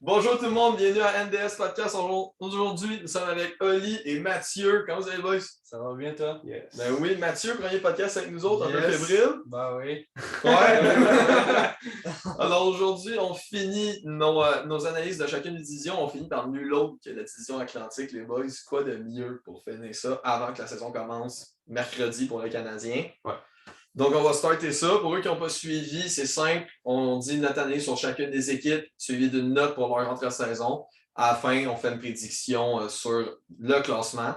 Bonjour tout le monde, bienvenue à NDS Podcast. Aujourd'hui, nous sommes avec Oli et Mathieu. Comment vous allez, boys? Ça va bien, toi? Yes. Ben oui, Mathieu, premier podcast avec nous autres, un peu Yes. fébrile. Ben oui. Ouais. Alors aujourd'hui, on finit nos analyses de chacune des divisions. On finit par nul autre que la division Atlantique, les boys. Quoi de mieux pour finir ça avant que la saison commence mercredi pour les Canadiens? Ouais. Donc, on va starter ça. Pour eux qui n'ont pas suivi, c'est simple. On dit une note année sur chacune des équipes, suivi d'une note pour leur entre-saison. À la fin, on fait une prédiction sur le classement.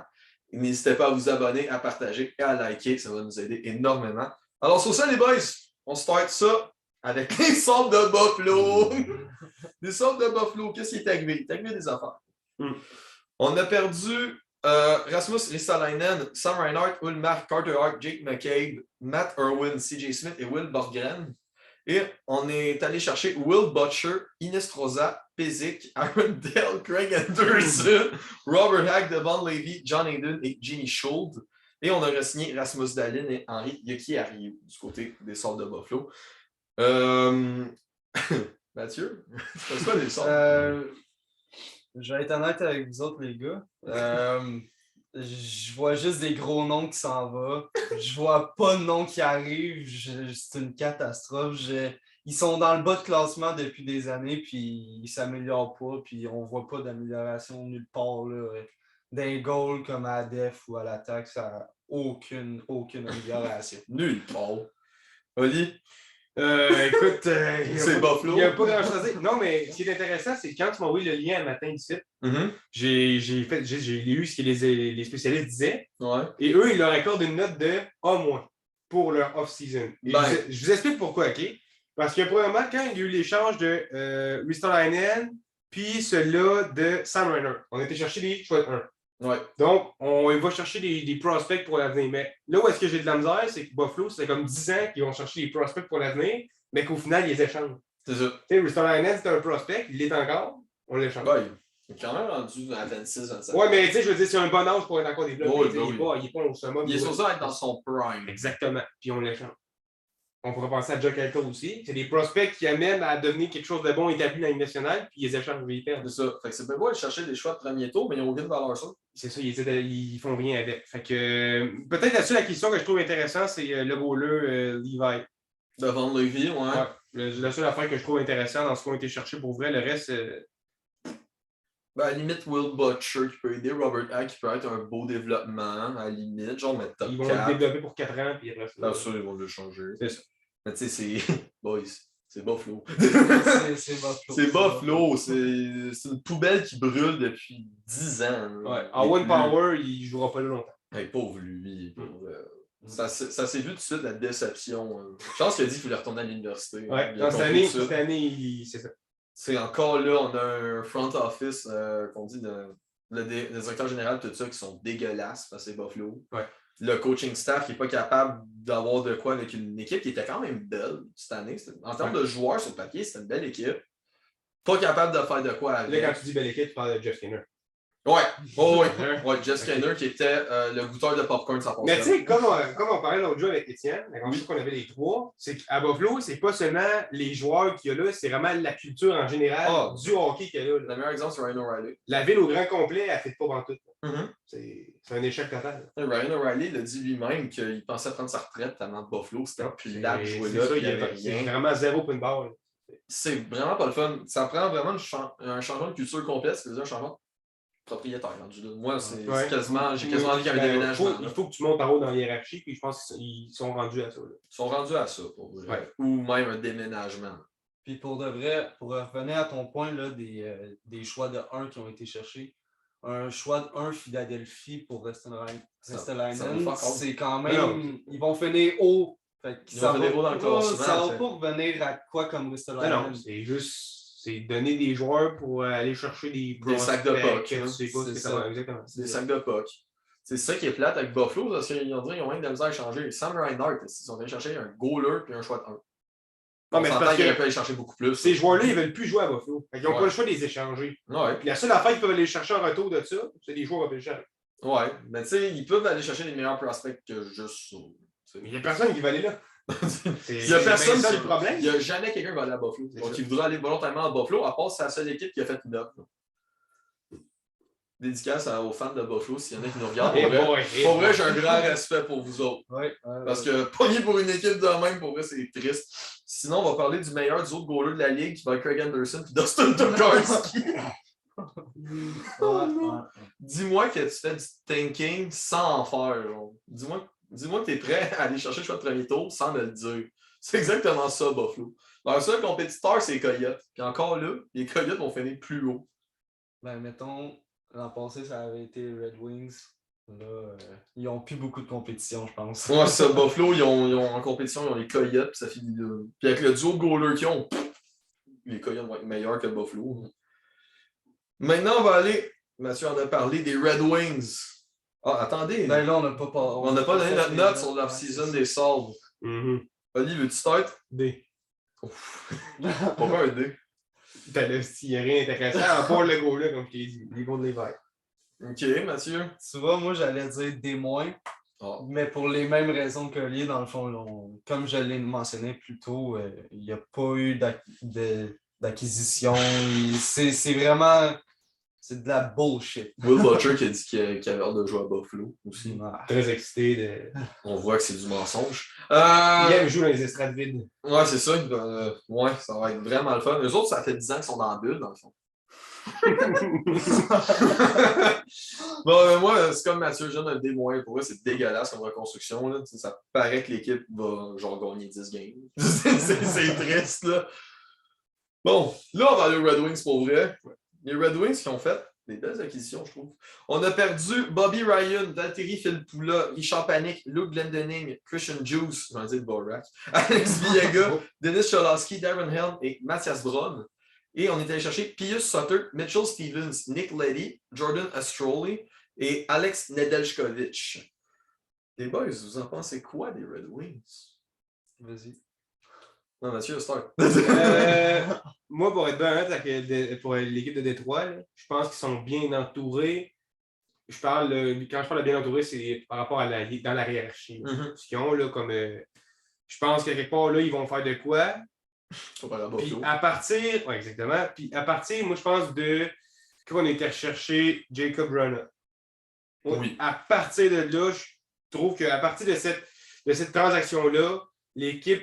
N'hésitez pas à vous abonner, à partager et à liker. Ça va nous aider énormément. Alors, sur ça, les boys, on start ça avec les sortes de Buffalo. Les sortes de Buffalo, qu'est-ce qui est arrivé? Il est arrivé des affaires. On a perdu Rasmus Ristolainen, Sam Reinhart, Ulmark, Carter Hart, Jake McCabe, Matt Irwin, CJ Smith et Will Borgren. Et on est allé chercher Will Butcher, Inestroza, Pezic, Aaron Dale, Craig Anderson, Robert Hack, Devon Levy, John Hayden et Jimmy Schultz. Et on a re-signé Rasmus Dahlin et Henri Yoki-Ariou du côté des sortes de Buffalo. Mathieu, c'est quoi les sortes? Je vais être honnête avec vous autres, les gars. Je vois juste des gros noms qui s'en vont. Je vois pas de noms qui arrivent. C'est une catastrophe. Ils sont dans le bas de classement depuis des années, puis ils s'améliorent pas, puis on voit pas d'amélioration nulle part. D'un goal comme à la def ou à l'attaque, ça n'a aucune amélioration. Nulle part. Oli? Écoute, c'est Buffalo. Il n'y a pas grand-chose à dire. Non, mais ce qui est intéressant, c'est que quand tu m'as envoyé le lien un matin du site, j'ai lu ce que les spécialistes disaient. Ouais. Et eux, ils leur accordent une note de A- pour leur off-season. Je vous explique pourquoi, OK? Parce que, premièrement, quand il y a eu l'échange de Ristolainen, puis celui-là de Sam Reinhart, on a été chercher des choix de 1. Ouais. Donc, on va chercher des prospects pour l'avenir. Mais là où est-ce que j'ai de la misère, c'est que Buffalo, c'est comme 10 ans qu'ils vont chercher des prospects pour l'avenir, mais qu'au final, ils les échangent. C'est ça. Tu sais, Ristolainen, c'était un prospect, il l'est encore, on l'échange. Ouais, il est quand même rendu à 26, 27. Ouais, mais tu sais, je veux dire, c'est un bon âge pour être encore développé. Oui, il est pas au summum. Il est supposé être dans son prime. Exactement. Puis on l'échange. On pourrait penser à Jack Eichel aussi. C'est des prospects qui amènent à devenir quelque chose de bon établi dans la Ligue nationale, puis ils échangent, ils perdent. C'est ça. Fait que c'est bien beau aller chercher des choix de premier tour, mais ils n'ont aucune valeur ça. C'est ça, ils font rien avec. Fait que peut-être la seule question que je trouve intéressante, c'est le goaler Levi. Devant Levy, ouais. La seule affaire que je trouve intéressante dans ce qu'on a été chercher pour vrai, le reste. Ben, à la limite, Will Butcher qui peut aider, Robert Hack qui peut être un beau développement, à la limite, genre mettre top 4. Ils vont le développer pour 4 ans, puis après ça. Bien sûr, ils vont le changer. C'est ça. Mais tu sais, c'est. Boys, c'est Buffalo. c'est Buffalo. C'est Buffalo. C'est une poubelle qui brûle depuis 10 ans. Ouais. En One Power, il ne jouera pas là longtemps. Hey, pauvre lui. Ça s'est vu tout de suite, la déception. Je pense qu'il a dit qu'il voulait retourner à l'université. Ouais, cette année, c'est ça. C'est encore là, on a un front office, qu'on dit, le directeur général, tout ça, qui sont dégueulasses parce que c'est Buffalo. Ouais. Le coaching staff qui n'est pas capable d'avoir de quoi avec une équipe qui était quand même belle cette année. En termes de joueurs sur papier, c'était une belle équipe. Pas capable de faire de quoi avec. Là, quand tu dis belle équipe, tu parles de Jeff Skinner. Ouais, Jeff Skinner qui était le goûteur de popcorn sans passer. Mais tu sais, comme on parlait l'autre jour avec Étienne, la fois qu'on avait les trois, c'est qu'à Buffalo, c'est pas seulement les joueurs qu'il y a là, c'est vraiment la culture en général du hockey qu'il y a là. Le meilleur exemple, c'est Ryan O'Reilly. La ville au grand complet, elle ne fait pas pantoute. C'est un échec total. Ryan O'Reilly l'a dit lui-même qu'il pensait prendre sa retraite tellement Buffalo, c'était plus là de jouer là, il n'y avait rien. C'est vraiment zéro point de barre. C'est vraiment pas le fun. Ça prend vraiment un changement de culture complète, c'est-à-dire un changement propriétaire. Moi, c'est quasiment, j'ai quasiment envie qu'il y ait un déménagement. Il faut que tu montes en haut dans la hiérarchie, puis je pense qu'ils sont rendus à ça. Là. Ils sont rendus à ça, pour vrai. Ouais. Ou même un déménagement. Puis pour de vrai, pour revenir à ton point là, des choix de 1 qui ont été cherchés, un choix de 1 Philadelphie pour Ristolainen, c'est quand même. Ils vont finir haut. Ça va pas revenir à quoi comme Ristolainen. Non, c'est juste. C'est donner des joueurs pour aller chercher des sacs de puck. Exactement. Des sacs de puck. C'est ça qui est plate avec Buffalo, parce qu'ils ont rien de misère à changer. Sam Reinhart, ils sont allés chercher un goaler puis un choix de 1. Non, mais parce qu'ils auraient pu aller chercher beaucoup plus. Ces joueurs-là, ils ne veulent plus jouer à Buffalo. Ils n'ont pas le choix de les échanger. Ouais. Puis la seule affaire qu'ils peuvent aller chercher en retour de ça, c'est des joueurs repêchables. Ouais, mais tu sais, ils peuvent aller chercher des meilleurs prospects que juste ça. Mais il n'y a personne qui va aller là. Il n'y a personne ça qui... le problème. Il n'y a jamais quelqu'un qui va aller à Buffalo. Donc, il voudrait aller volontairement à Buffalo, à part c'est la seule équipe qui a fait une offre. Dédicace aux fans de Buffalo, s'il y en a qui nous regardent. Pour vrai, j'ai un grand respect pour vous autres. Parce que pogner pour une équipe de même, pour vrai, c'est triste. Sinon, on va parler du meilleur du autre goaler de la ligue, qui va être Craig Anderson et Dustin Tokarski. Dis-moi que tu fais du tanking sans en faire. Dis-moi que tu es prêt à aller chercher le choix de premier tour sans me le dire. C'est exactement ça, Buffalo. Leur seul compétiteur, c'est les Coyotes. Puis encore là, les Coyotes vont finir plus haut. Ben, mettons, l'an passé, ça avait été les Red Wings. Là, ils n'ont plus beaucoup de compétition, je pense. Ouais, ça, Buffalo, ils ont en compétition, ils ont les Coyotes, puis ça finit là. Puis avec le duo de goalers qu'ils ont, les Coyotes vont être meilleurs que Buffalo. Maintenant, on va aller, Mathieu en a parlé, des Red Wings. Ah, attendez. Ben là, on n'a pas donné notre note sur l'off-season des Sabres. Oli, veux-tu start? D. Pourquoi un D? Ben là, s'il n'y a rien d'intéressant, à part le go là, comme je t'ai dit, les goals de l'hiver. Ok, Mathieu. Tu vois, moi, j'allais dire D-, mais pour les mêmes raisons que Oli, dans le fond, comme je l'ai mentionné plus tôt, il n'y a pas eu d'acquisition. C'est vraiment... C'est de la bullshit. Will Butcher qui a dit qu'il avait hâte de jouer à Buffalo aussi. Très excité de... On voit que c'est du mensonge. Il joue dans les estrades vides. Ouais, c'est ça. Ouais, ça va être vraiment le fun. Eux autres, ça fait 10 ans qu'ils sont dans la bulle, dans le fond. Bon, moi, c'est comme Mathieu, je donne un D-. Pour eux, c'est dégueulasse comme reconstruction. Là. Ça paraît que l'équipe va genre gagner 10 games. c'est triste, là. Bon, là, on va aller aux Red Wings pour vrai. Les Red Wings qui ont fait des belles acquisitions, je trouve. On a perdu Bobby Ryan, Valtteri Filppula, Richard Panik, Luke Glendening, Christian Juice, je vais dire Borak, Alex Viega, Denis Cholowski, Darren Helm et Mathias Braun. Et on est allé chercher Pius Sutter, Mitchell Stevens, Nick Leddy, Jordan Astroli et Alex Nedeljkovic. Les boys, vous en pensez quoi des Red Wings? Vas-y. Non, Mathieu, start. Moi, pour être bien honnête pour l'équipe de Détroit, là, je pense qu'ils sont bien entourés. Quand je parle de bien entourés, c'est par rapport à dans la hiérarchie. Ce qu'ils ont, là, comme... je pense qu'à quelque part, là, ils vont faire de quoi. Puis à partir... Oui, exactement. Puis à partir, moi, je pense qu'on a été rechercher Jacob Brunner. Oui. À partir de là, je trouve qu'à partir de cette transaction-là, l'équipe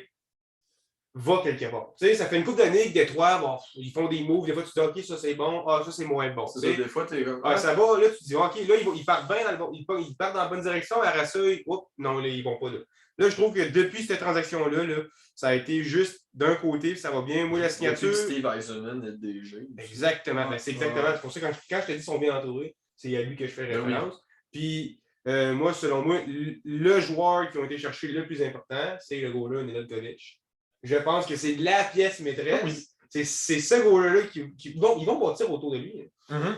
va quelque part. Tu sais, ça fait une couple d'années que Détroit, bon, ils font des moves, des fois tu dis OK, ça c'est bon, ça c'est moins bon. C'est ça, des fois tu es comme. Ça va, là tu dis OK, là ils partent bien dans le bon, ils partent dans la bonne direction, après ça, non, là, ils vont pas là. Là, je trouve que depuis cette transaction-là, là, ça a été juste d'un côté, puis ça va bien. Moi, la signature. Steve Eisenman est DG. Exactement. Ben, c'est exactement. C'est pour ça que quand je te dis qu'ils sont bien entourés, c'est à lui que je fais référence. Puis moi, selon moi, le joueur qui a été cherché le plus important, c'est le goaler Nedeljkovic. Je pense que c'est la pièce maîtresse. Oui. C'est ce goaler-là ils vont bâtir autour de lui.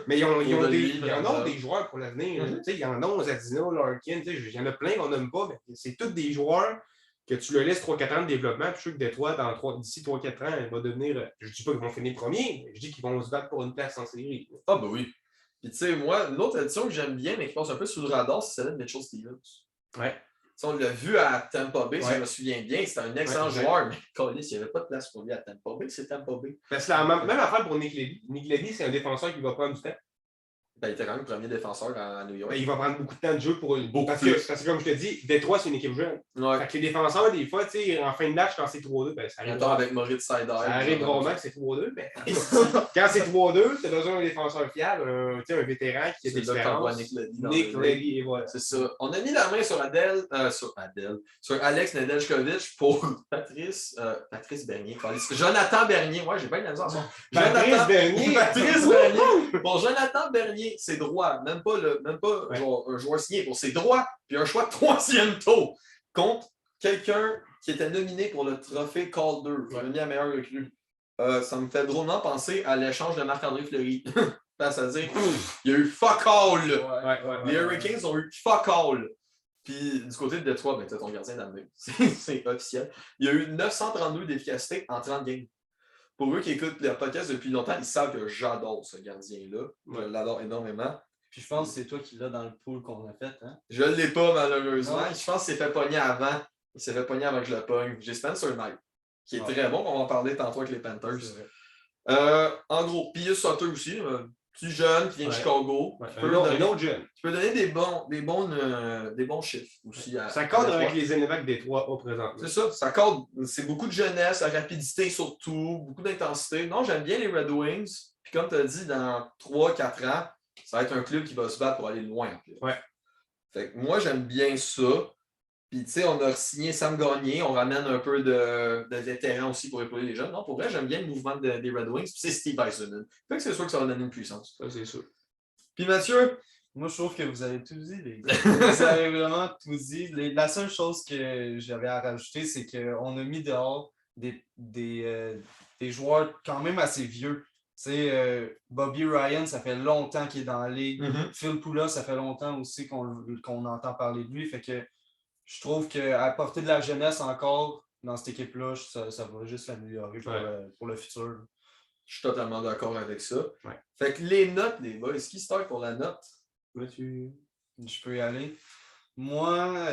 Mais ils en ont des joueurs pour l'avenir. Ils en ont Zadina, Larkin, il y en a plein qu'on n'aime pas, mais c'est tous des joueurs que tu le laisses 3-4 ans de développement, puis je suis sûr que Détroit, d'ici 3-4 ans, il va devenir. Je ne dis pas qu'ils vont finir premier, mais je dis qu'ils vont se battre pour une place en série. Ah, ben oui. Puis tu sais, moi, l'autre addition que j'aime bien, mais qui passe un peu sous le radar, c'est celle de Mitchell Stevens. Ouais. On l'a vu à Tampa Bay, si je me souviens bien, c'était un excellent joueur, mais Collis, il n'y avait pas de place pour lui à Tampa Bay, c'est Tampa Bay. Parce que la même affaire pour Nick Leddy. Nick Leddy, c'est un défenseur qui va prendre du temps. Ben, il était quand même le premier défenseur à New York. Ben, il va prendre beaucoup de temps de jeu pour parce que comme je te dis, Détroit, c'est une équipe jeune. Ouais. Fait que les défenseurs, des fois, en fin de match, quand c'est 3-2, ben, ça arrive. Avec Moritz Seider. Ça arrive rarement que c'est 3-2, mais quand c'est 3-2, tu as besoin d'un défenseur fiable, un vétéran qui a des expériences. Nick Leddy, et voilà. C'est ça. On a mis la main sur Alex Nedeljkovic pour Patrice Bernier. Jonathan Bernier. Ouais, j'ai bien la misère à ça. Patrice Bernier. Pour Jonathan Bernier. C'est droit, même pas genre, un joueur signé pour ses droits, puis un choix de 3e tour contre quelqu'un qui était nominé pour le trophée Calder, premier à meilleur recrue. Ça me fait drôlement penser à l'échange de Marc-André Fleury. C'est-à-dire, il y a eu fuck all. Les Hurricanes ont eu fuck all. Puis du côté de Détroit, ben, tu as ton gardien d'avenir. C'est officiel. Il y a eu 932 d'efficacité en 30 games. Pour eux qui écoutent le podcast depuis longtemps, ils savent que j'adore ce gardien-là. Je l'adore énormément. Puis je pense que c'est toi qui l'as dans le pool qu'on a fait. Hein? Je ne l'ai pas, malheureusement. Je pense que c'est fait pogner avant. Il s'est fait pogner avant que je le pogne. J'ai Spencer Knight, qui est très bon. On va en parler tantôt avec les Panthers. En gros, Pius Sutter aussi, petit jeune qui vient de Chicago. Ouais, Qui un autre jeune. Qui peut donner des bons chiffres aussi. Ça cadre avec les Enevacs des 3 au présent. C'est ça cadre. C'est beaucoup de jeunesse, la rapidité surtout, beaucoup d'intensité. Non, j'aime bien les Red Wings. Puis comme tu as dit, dans 3-4 ans, ça va être un club qui va se battre pour aller loin. Ouais. Fait que moi, j'aime bien ça. Puis, tu sais, on a signé Sam Gagner, on ramène un peu de vétérans aussi pour épauler les jeunes. Non, pour vrai, j'aime bien le mouvement des Red Wings. Puis c'est Steve Eisenman. Fait que c'est sûr que ça va donner une puissance. Ça, c'est sûr. Puis Mathieu? Moi, je trouve que vous avez tout dit, les gars. Vous avez vraiment tout dit. La seule chose que j'avais à rajouter, c'est qu'on a mis dehors des joueurs quand même assez vieux. Tu sais, Bobby Ryan, ça fait longtemps qu'il est dans la ligue. Phil Poula, ça fait longtemps aussi qu'on entend parler de lui. Fait que je trouve qu'apporter de la jeunesse encore dans cette équipe-là, ça va juste s'améliorer pour le futur. Je suis totalement d'accord avec ça. Ouais. Fait que les notes, les boys, qui start pour la note? Je peux y aller. Moi,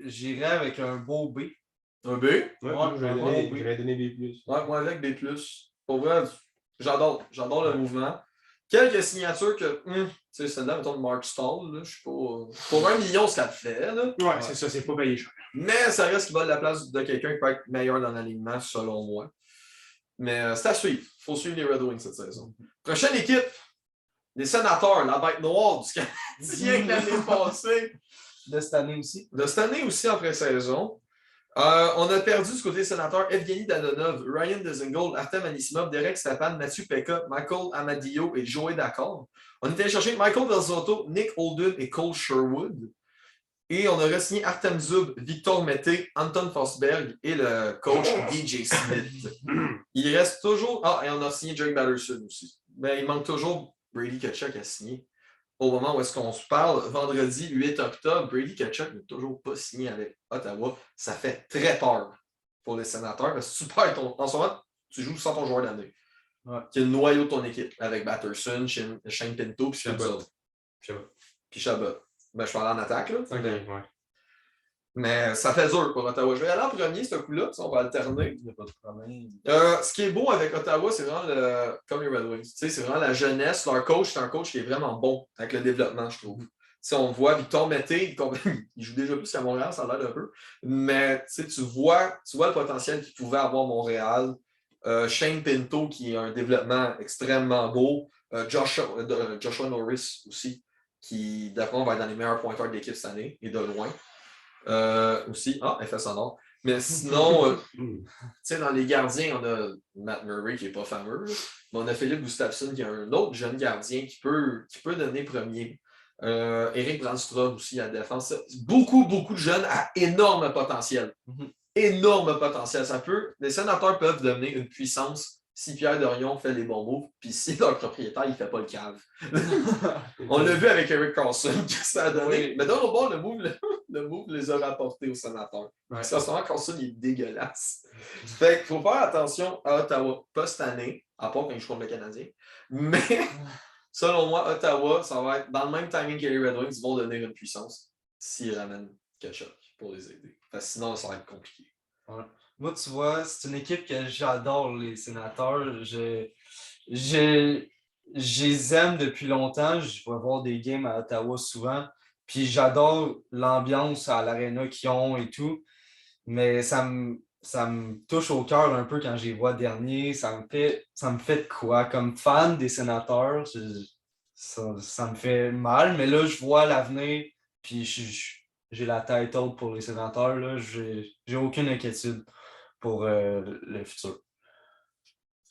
j'irais avec un beau B. Un B? Ouais, je vais donner B+. Ouais, moi avec B+. Pour vrai, j'adore le mouvement. Quelques signatures que, tu sais, celle-là, mettons de Mark Stahl, là, je sais pas. Pour 1 million, ce qu'elle fait, là. Ouais, c'est ça, c'est pas payé cher. Mais ça reste qu'il va de la place de quelqu'un qui peut être meilleur dans l'alignement, selon moi. Mais c'est à suivre. Il faut suivre les Red Wings cette saison. Prochaine équipe, les Sénateurs, la bête noire du Canadien de l'année passée. De cette année aussi. De cette année aussi en pré-saison. On a perdu du côté des Sénateurs Evgeny Dadonov, Ryan Dzingel, Artem Anisimov, Derek Stepan, Mathieu Pekka, Michael Amadio et Joey Daccord. On est allé chercher Michael Del Zotto, Nick Holden et Cole Sherwood. Et on a re-signé Artem Zub, Victor Mété, Anton Forsberg et le coach DJ Smith. Il reste toujours... Ah, et on a signé Jake Batterson aussi. Mais il manque toujours Brady Tkachuk à signer. Au moment où est-ce qu'on se parle, vendredi 8 octobre, Brady Tkachuk n'est toujours pas signé avec Ottawa. Ça fait très peur pour les Sénateurs parce que tu perds en ce moment, tu joues sans ton joueur d'année. Ouais. Qui est le noyau de ton équipe avec Batterson, Shane Pinto puis Chabot. Puis Chabot. Ben, je parle en attaque, là. Okay, ouais. Mais ça fait dur pour Ottawa. Je vais aller en premier, ce coup-là, on va alterner. Il n'y a pas de problème. Ce qui est beau avec Ottawa, c'est vraiment comme les Red Wings. C'est vraiment la jeunesse. Leur coach, c'est un coach qui est vraiment bon avec le développement, je trouve. On voit Victor Mété, il joue déjà plus qu'à Montréal, ça a l'air un peu. Mais tu vois le potentiel qu'il pouvait avoir Montréal. Shane Pinto, qui a un développement extrêmement beau. Joshua Norris aussi, qui, d'après moi, va être dans les meilleurs pointeurs de l'équipe cette année, et de loin. Aussi, effet sonore. Mais sinon, dans les gardiens, on a Matt Murray qui n'est pas fameux, mais on a Philippe Gustafsson qui est un autre jeune gardien qui peut donner premier. Eric Brandstrom aussi à la défense. Beaucoup de jeunes à énorme potentiel. Énorme potentiel. Les Sénateurs peuvent devenir une puissance si Pierre Dorion fait les bons moves, puis si leur propriétaire il ne fait pas le cave. On l'a vu avec Eric Carlson, que ça a donné. Oui. Mais dans le bord, le move les a rapportés aux Sénateurs. Ouais. Ça, souvent, Carlson il est dégueulasse. Fait qu'il faut faire attention à Ottawa, pas cette année, à part quand ils jouent contre le Canadien. Mais selon moi, Ottawa, ça va être dans le même timing que les Red Wings, ils vont donner une puissance s'ils ramènent Tkachuk pour les aider. Parce que sinon, ça va être compliqué. Ouais. Moi, tu vois, c'est une équipe que j'adore, les Sénateurs. Je les aime depuis longtemps. Je vais voir des games à Ottawa souvent. Puis j'adore l'ambiance à l'aréna qu'ils ont et tout. Mais ça me touche au cœur un peu quand je les vois derniers. Ça me fait de quoi? Comme fan des Sénateurs, ça me fait mal. Mais là, je vois l'avenir. Puis j'ai la tête haute pour les Sénateurs. Là. J'ai aucune inquiétude pour le futur.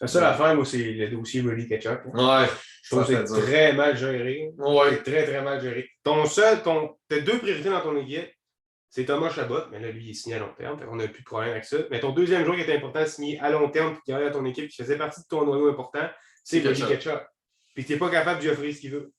La seule affaire, moi, c'est le dossier Brady Tkachuk. Ouais. Je trouve que c'est très mal géré. Ouais. C'est très, très mal géré. T'as 2 priorités dans ton équipe. C'est Thomas Chabot, mais là, lui, il est signé à long terme. On n'a plus de problème avec ça. Mais ton deuxième joueur qui était important à signer à long terme qui arrive à ton équipe, qui faisait partie de ton noyau important, c'est Brady Tkachuk. Puis tu n'es pas capable de lui offrir ce qu'il veut.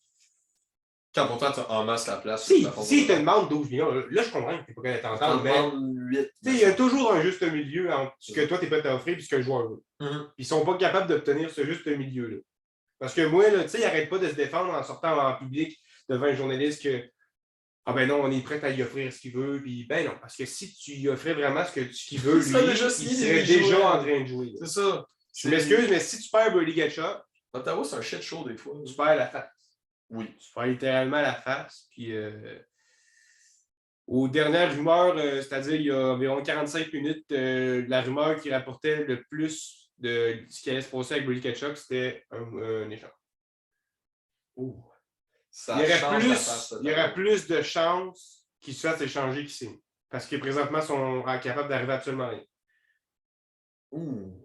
Quand pourtant, tu as en masse la place. Si il te demande 12 millions, là, je comprends que tu n'es pas capable de t'entendre. Mais il y a toujours un juste milieu entre ce que toi, tu es prêt à offrir et ce que le joueur veut. Puis ils ne sont pas capables d'obtenir ce juste milieu-là. Parce que moi, là, il n'arrête pas de se défendre en sortant en public devant un journaliste que Ah ben non, on est prêt à lui offrir ce qu'il veut. Puis ben non, parce que si tu lui offrais vraiment ce qu'il veut, Il serait lui, déjà il signé serait des déjà joueurs. en train de jouer. C'est ça. Je m'excuse, mais si tu perds Brady Ketchup, Ottawa, c'est un shit show des fois. tu perds la face. Oui. Tu perds littéralement la face. Puis aux dernières rumeurs, c'est-à-dire il y a environ 45 minutes, la rumeur qui rapportait le plus de ce qui allait se passer avec Brady Ketchup, c'était un échange. Ouh. Il y aurait plus de chances qu'ils se fassent échanger qu'ils signent. Parce que présentement, ils sont incapables d'arriver absolument rien. Ouh.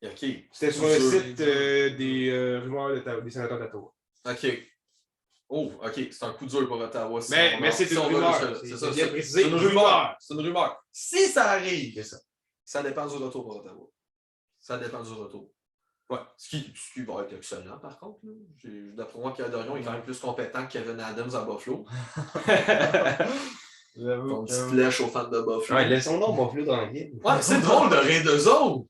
OK. C'était sur le site des rumeurs des sénateurs d'Ottawa. OK. Oh, OK. C'est un coup dur pour Ottawa. Mais c'est une rumeur. C'est ça. bien précisé, C'est une rumeur. C'est une rumeur. Si ça arrive, ça dépend du retour pour Ottawa. Ça dépend du retour. Ouais. Ce qui va être excellent, par contre. D'après moi, Pierre Dorion est quand même plus compétent que Kevin Adams à Buffalo. Ton petite flèche aux fans de Buffalo. Ouais, laissons donc Buffalo tranquille. Ouais, c'est drôle de rire d'eux autres.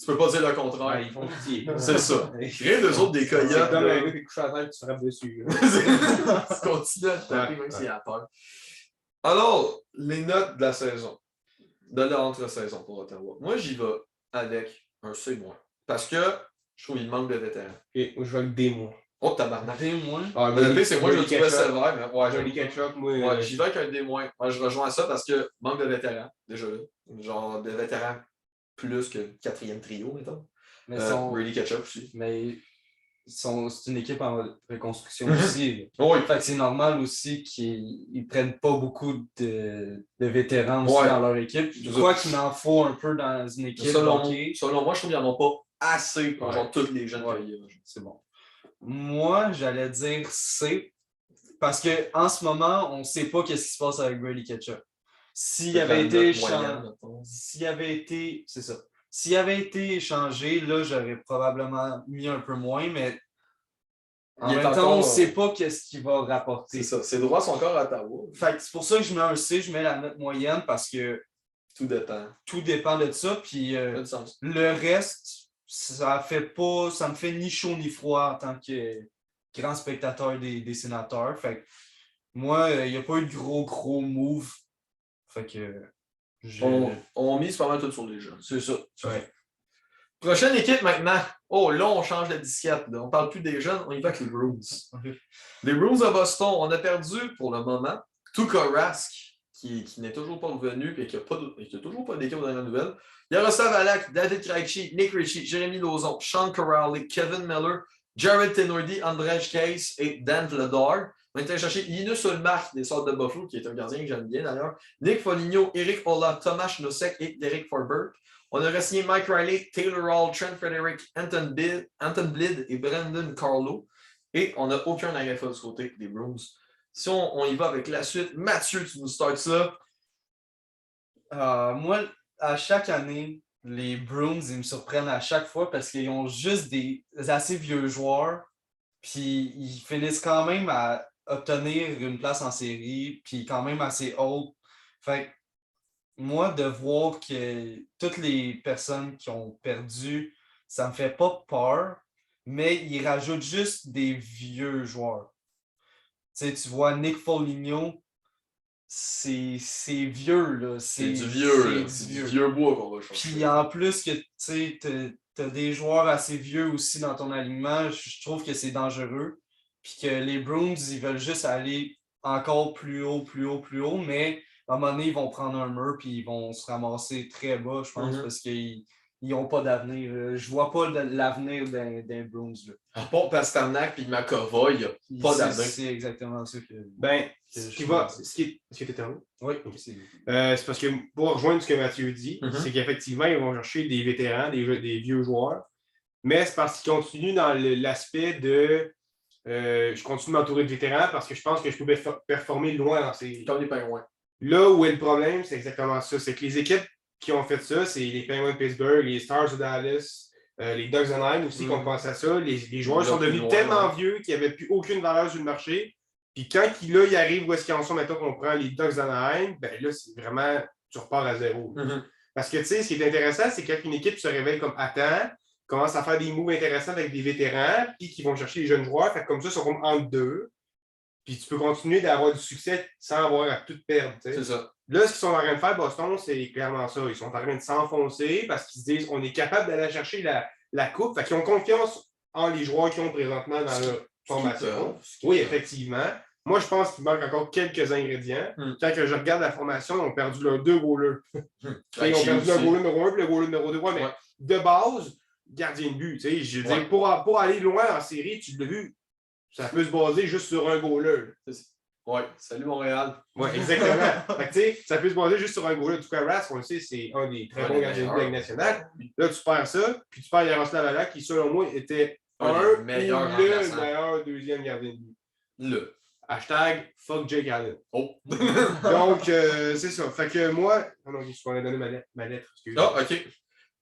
Tu peux pas dire le contraire. Ouais, ils font pitié. C'est ça. Rire d'eux autres des coyotes. C'est comme un gars qui couche à terre et tu frappes dessus. Tu continues à te taper même s'il a peur. Alors, les notes de la saison. De l'entre-saison pour Ottawa. Moi, j'y vais avec un C-. Parce que je trouve qu'il manque de vétérans. Et moi, je vais avec des mois. Oh, tabarnak. D-. Ah, Le pire, c'est moi, je le trouvais Ketchup. sévère. Mais ouais, Johnny Ketchup, moi. ouais, j'y vais avec un D-. Moi, je rejoins ça parce que manque de vétérans, déjà là. Genre de vétérans plus que le 4e trio, mettons. Mais Brady Ketchup aussi. Mais c'est une équipe en reconstruction aussi. Oui. Fait que c'est normal aussi qu'ils ne prennent pas beaucoup de vétérans aussi Ouais. dans leur équipe. Je crois qu'il en faut un peu dans une équipe. Selon moi, je trouve qu'ils n'en ont pas assez pour genre tous les jeunes Ouais. qu'il y a. C'est bon. Moi, j'allais dire C. Parce qu'en ce moment, on ne sait pas ce qui se passe avec Brady Ketchup. S'il avait été c'est ça. S'il avait été échangé, là, j'aurais probablement mis un peu moins, mais en même temps, on ne sait pas qu'est-ce qu'il va rapporter. C'est ça. Ses droits sont encore à Ottawa. Fait que c'est pour ça que je mets un C, je mets la note moyenne parce que Tout dépend. tout dépend de ça. Puis Ça a du sens. le reste, ça me fait ni chaud ni froid en tant que grand spectateur des sénateurs. Fait que moi, il n'y a pas eu de gros move. Fait que On mise pas mal tout sur les jeunes. c'est ça. Ouais. Prochaine équipe maintenant. Oh, là, on change de disquette. Là. On ne parle plus des jeunes, on y va avec les Bruins. Les Bruins de Boston, on a perdu pour le moment Tuukka Rask, qui n'est toujours pas revenu et qui n'a toujours pas d'équipe dans la nouvelle. Yaroslav Halak, David Krejci, Nick Ritchie, Jérémy Lauzon, Sean Corrali, Kevin Miller, Jared Tenordi, Andrej Case et Dan Vladar. On a été chercher Linus Ullmark des Sables de Buffalo, qui est un gardien que j'aime bien d'ailleurs. Nick Foligno, Eric Ola, Tomas Nosek et Derek Forbert. On a re-signé Mike Riley, Taylor Hall, Trent Frederick, Anton Blid et Brandon Carlo. Et on n'a aucun RFA du côté des Bruins. Si on y va avec la suite, Mathieu, tu nous starts ça. Moi, à chaque année, les Bruins, ils me surprennent à chaque fois parce qu'ils ont juste des assez vieux joueurs. Puis ils finissent quand même à obtenir une place en série, puis quand même assez haute. Fait que moi, de voir que toutes les personnes qui ont perdu, ça me fait pas peur, mais ils rajoutent juste des vieux joueurs. Tu sais, tu vois, Nick Foligno, c'est vieux, là. C'est du vieux. C'est du vieux bois qu'on va chercher. Puis en plus que tu as des joueurs assez vieux aussi dans ton alignement, je trouve que c'est dangereux. Puis que les Bruins, ils veulent juste aller encore plus haut, mais à un moment donné, ils vont prendre un mur puis ils vont se ramasser très bas, je pense, parce qu'ils n'ont pas d'avenir. Je vois pas l'avenir d'un Bruins. Ah, À part Pasternak et Makova, il n'y a pas d'avenir. C'est exactement ça que... Est-ce que tu es terminé? Oui. C'est parce que pour rejoindre ce que Mathieu dit, c'est qu'effectivement, ils vont chercher des vétérans, des vieux joueurs, mais c'est parce qu'ils continuent dans l'aspect de je continue de m'entourer de vétérans parce que je pense que je peux performer loin dans ces. Comme les Pingouins. Là où est le problème, c'est exactement ça. C'est que les équipes qui ont fait ça, c'est les Penguins de Pittsburgh, les Stars de Dallas, les Ducks d'Anaheim aussi qui ont pensé à ça. Les joueurs sont devenus tellement vieux qu'ils n'avaient plus aucune valeur sur le marché. Puis quand ils arrivent où est-ce qu'ils en sont, maintenant qu'on prend les Ducks d'Anaheim, ben là, c'est vraiment, tu repars à zéro. Parce que, tu sais, ce qui est intéressant, c'est quand une équipe se réveille comme attends, commence à faire des moves intéressants avec des vétérans, puis qui vont chercher les jeunes joueurs. Fait que comme ça, ils sont comme entre deux. puis tu peux continuer d'avoir du succès sans avoir à tout perdre. T'sais. C'est ça. Là, ce qu'ils sont en train de faire, Boston, c'est clairement ça. Ils sont en train de s'enfoncer parce qu'ils se disent on est capable d'aller chercher la coupe. Fait qu'ils ont confiance en les joueurs qu'ils ont présentement dans leur formation. Oui, effectivement. Moi, je pense qu'il manque encore quelques ingrédients. Quand que je regarde la formation, ils ont perdu leurs 2 goalers. Ils ont perdu le goaler numéro 1 et le goaler numéro 2. Ouais, mais de base, gardien de but. Je veux dire, pour aller loin en série, tu l'as vu, ça peut se baser juste sur un goaler. Oui, salut Montréal. Oui, exactement. Fait que, ça peut se baser juste sur un goaler. En tout cas, Rask, on le sait, c'est un des très bons gardiens de but de la Ligue nationale. Là, tu perds ça, puis tu perds Yaroslav Halak, qui, selon moi, était le meilleur deuxième gardien de but. Le. Hashtag fuck Jake Allen. Oh. Donc, c'est ça. Fait que moi. Oh non, je vais donner ma lettre. Ah, OK.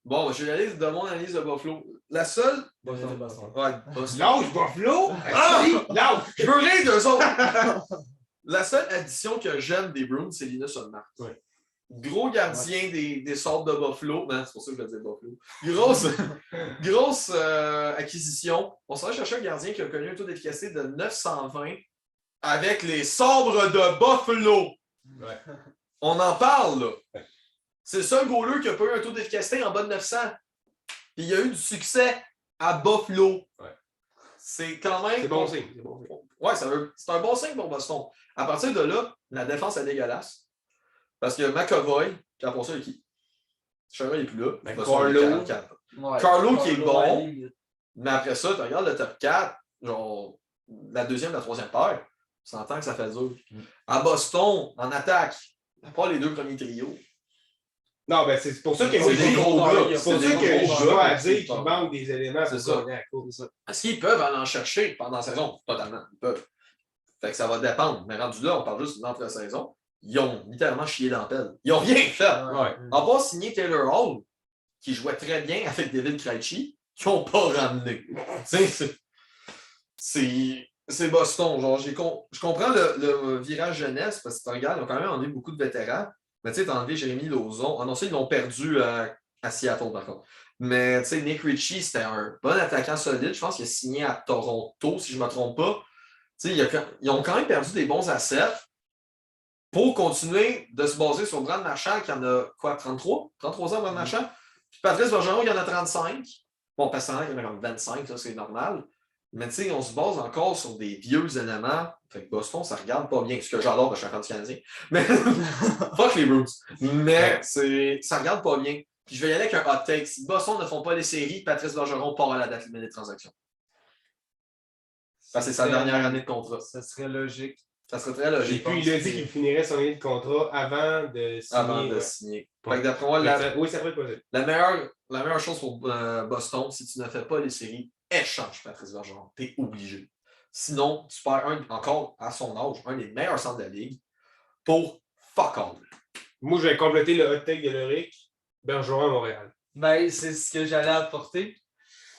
Bon, je vais aller de mon analyse de Buffalo. La seule. Boston. Ouais, Boston. Lâche Buffalo! Ah! Lâche! Je veux rire d'eux autres! La seule addition que j'aime des Bruins, c'est Linus Ullmark. Ouais. Gros gardien des sortes de Buffalo. Non, c'est pour ça que je vais dire Buffalo. Grosse acquisition. On s'en va chercher un gardien qui a connu un taux d'efficacité de 920 avec les sabres de Buffalo. Ouais. On en parle, là. Ouais. C'est le seul goaler qui n'a pas eu un taux d'efficacité en bas de 900. Puis il a eu du succès à Buffalo. Ouais. C'est quand même... C'est bon signe. Ouais, c'est un bon signe pour Boston. À partir de là, la défense est dégueulasse. Parce que McAvoy, puis après ça, il est qui? Charles n'est plus là. Carlo qui est bon. Mais après ça, tu regardes le top 4, genre la deuxième, la troisième paire. Tu s'entend que ça fait dur. À Boston, en attaque, il n'y a pas les 2 premiers trios. Non, ben c'est pour ça que c'est des gros gars. C'est pour ça que je dois dire qu'il manque des éléments pour gagner la course. Est-ce qu'ils peuvent aller en chercher pendant la saison? Totalement, ils peuvent. Fait que ça va dépendre. Mais rendu là, on parle juste d'une entre-saison. Ils ont littéralement chié dans la pelle. Ils n'ont rien fait. Ouais. En bas, signé Taylor Hall, qui jouait très bien avec David Krejci, qui n'ont pas ramené. C'est Boston. Genre, je comprends le virage jeunesse parce que tu regardes, ils ont quand même enlevé beaucoup de vétérans. Mais tu sais, t'as enlevé Jérémy Lauzon. Ah non, ça, ils l'ont perdu à Seattle, par contre. Mais tu sais, Nick Ritchie, c'était un bon attaquant solide. Je pense qu'il a signé à Toronto, si je ne me trompe pas. Tu sais, ils ont quand même perdu des bons assets pour continuer de se baser sur Brad Marchand, qui en a quoi, 33? 33 ans, Brad Marchand? Puis Patrice Bergeron, qui en a 35. Bon, Pasternak, il en a comme 25, ça, c'est normal. Mais tu sais, on se base encore sur des vieux éléments. Fait que Boston, ça regarde pas bien. Ce que j'adore, parce que je suis un fan du Canadien. Mais fuck les Bruins. Mais ça regarde pas bien. Puis je vais y aller avec un hot take. Si Boston ne font pas les séries, Patrice Bergeron part à la date limite des transactions. Parce que c'est sa dernière année de contrat. Ça serait logique. Ça serait très logique. Et puis il a dit qu'il finirait son année de contrat avant de signer. Fait que d'après moi, oui, ça pourrait être possible. La meilleure chose pour Boston, si tu ne fais pas les séries, échange Patrice Bergeron. T'es obligé. Sinon, tu perds encore à son âge, un des meilleurs centres de la Ligue pour fuck all. Moi, je vais compléter le hot take de Loric. Bergeron à Montréal. Ben, c'est ce que j'allais apporter.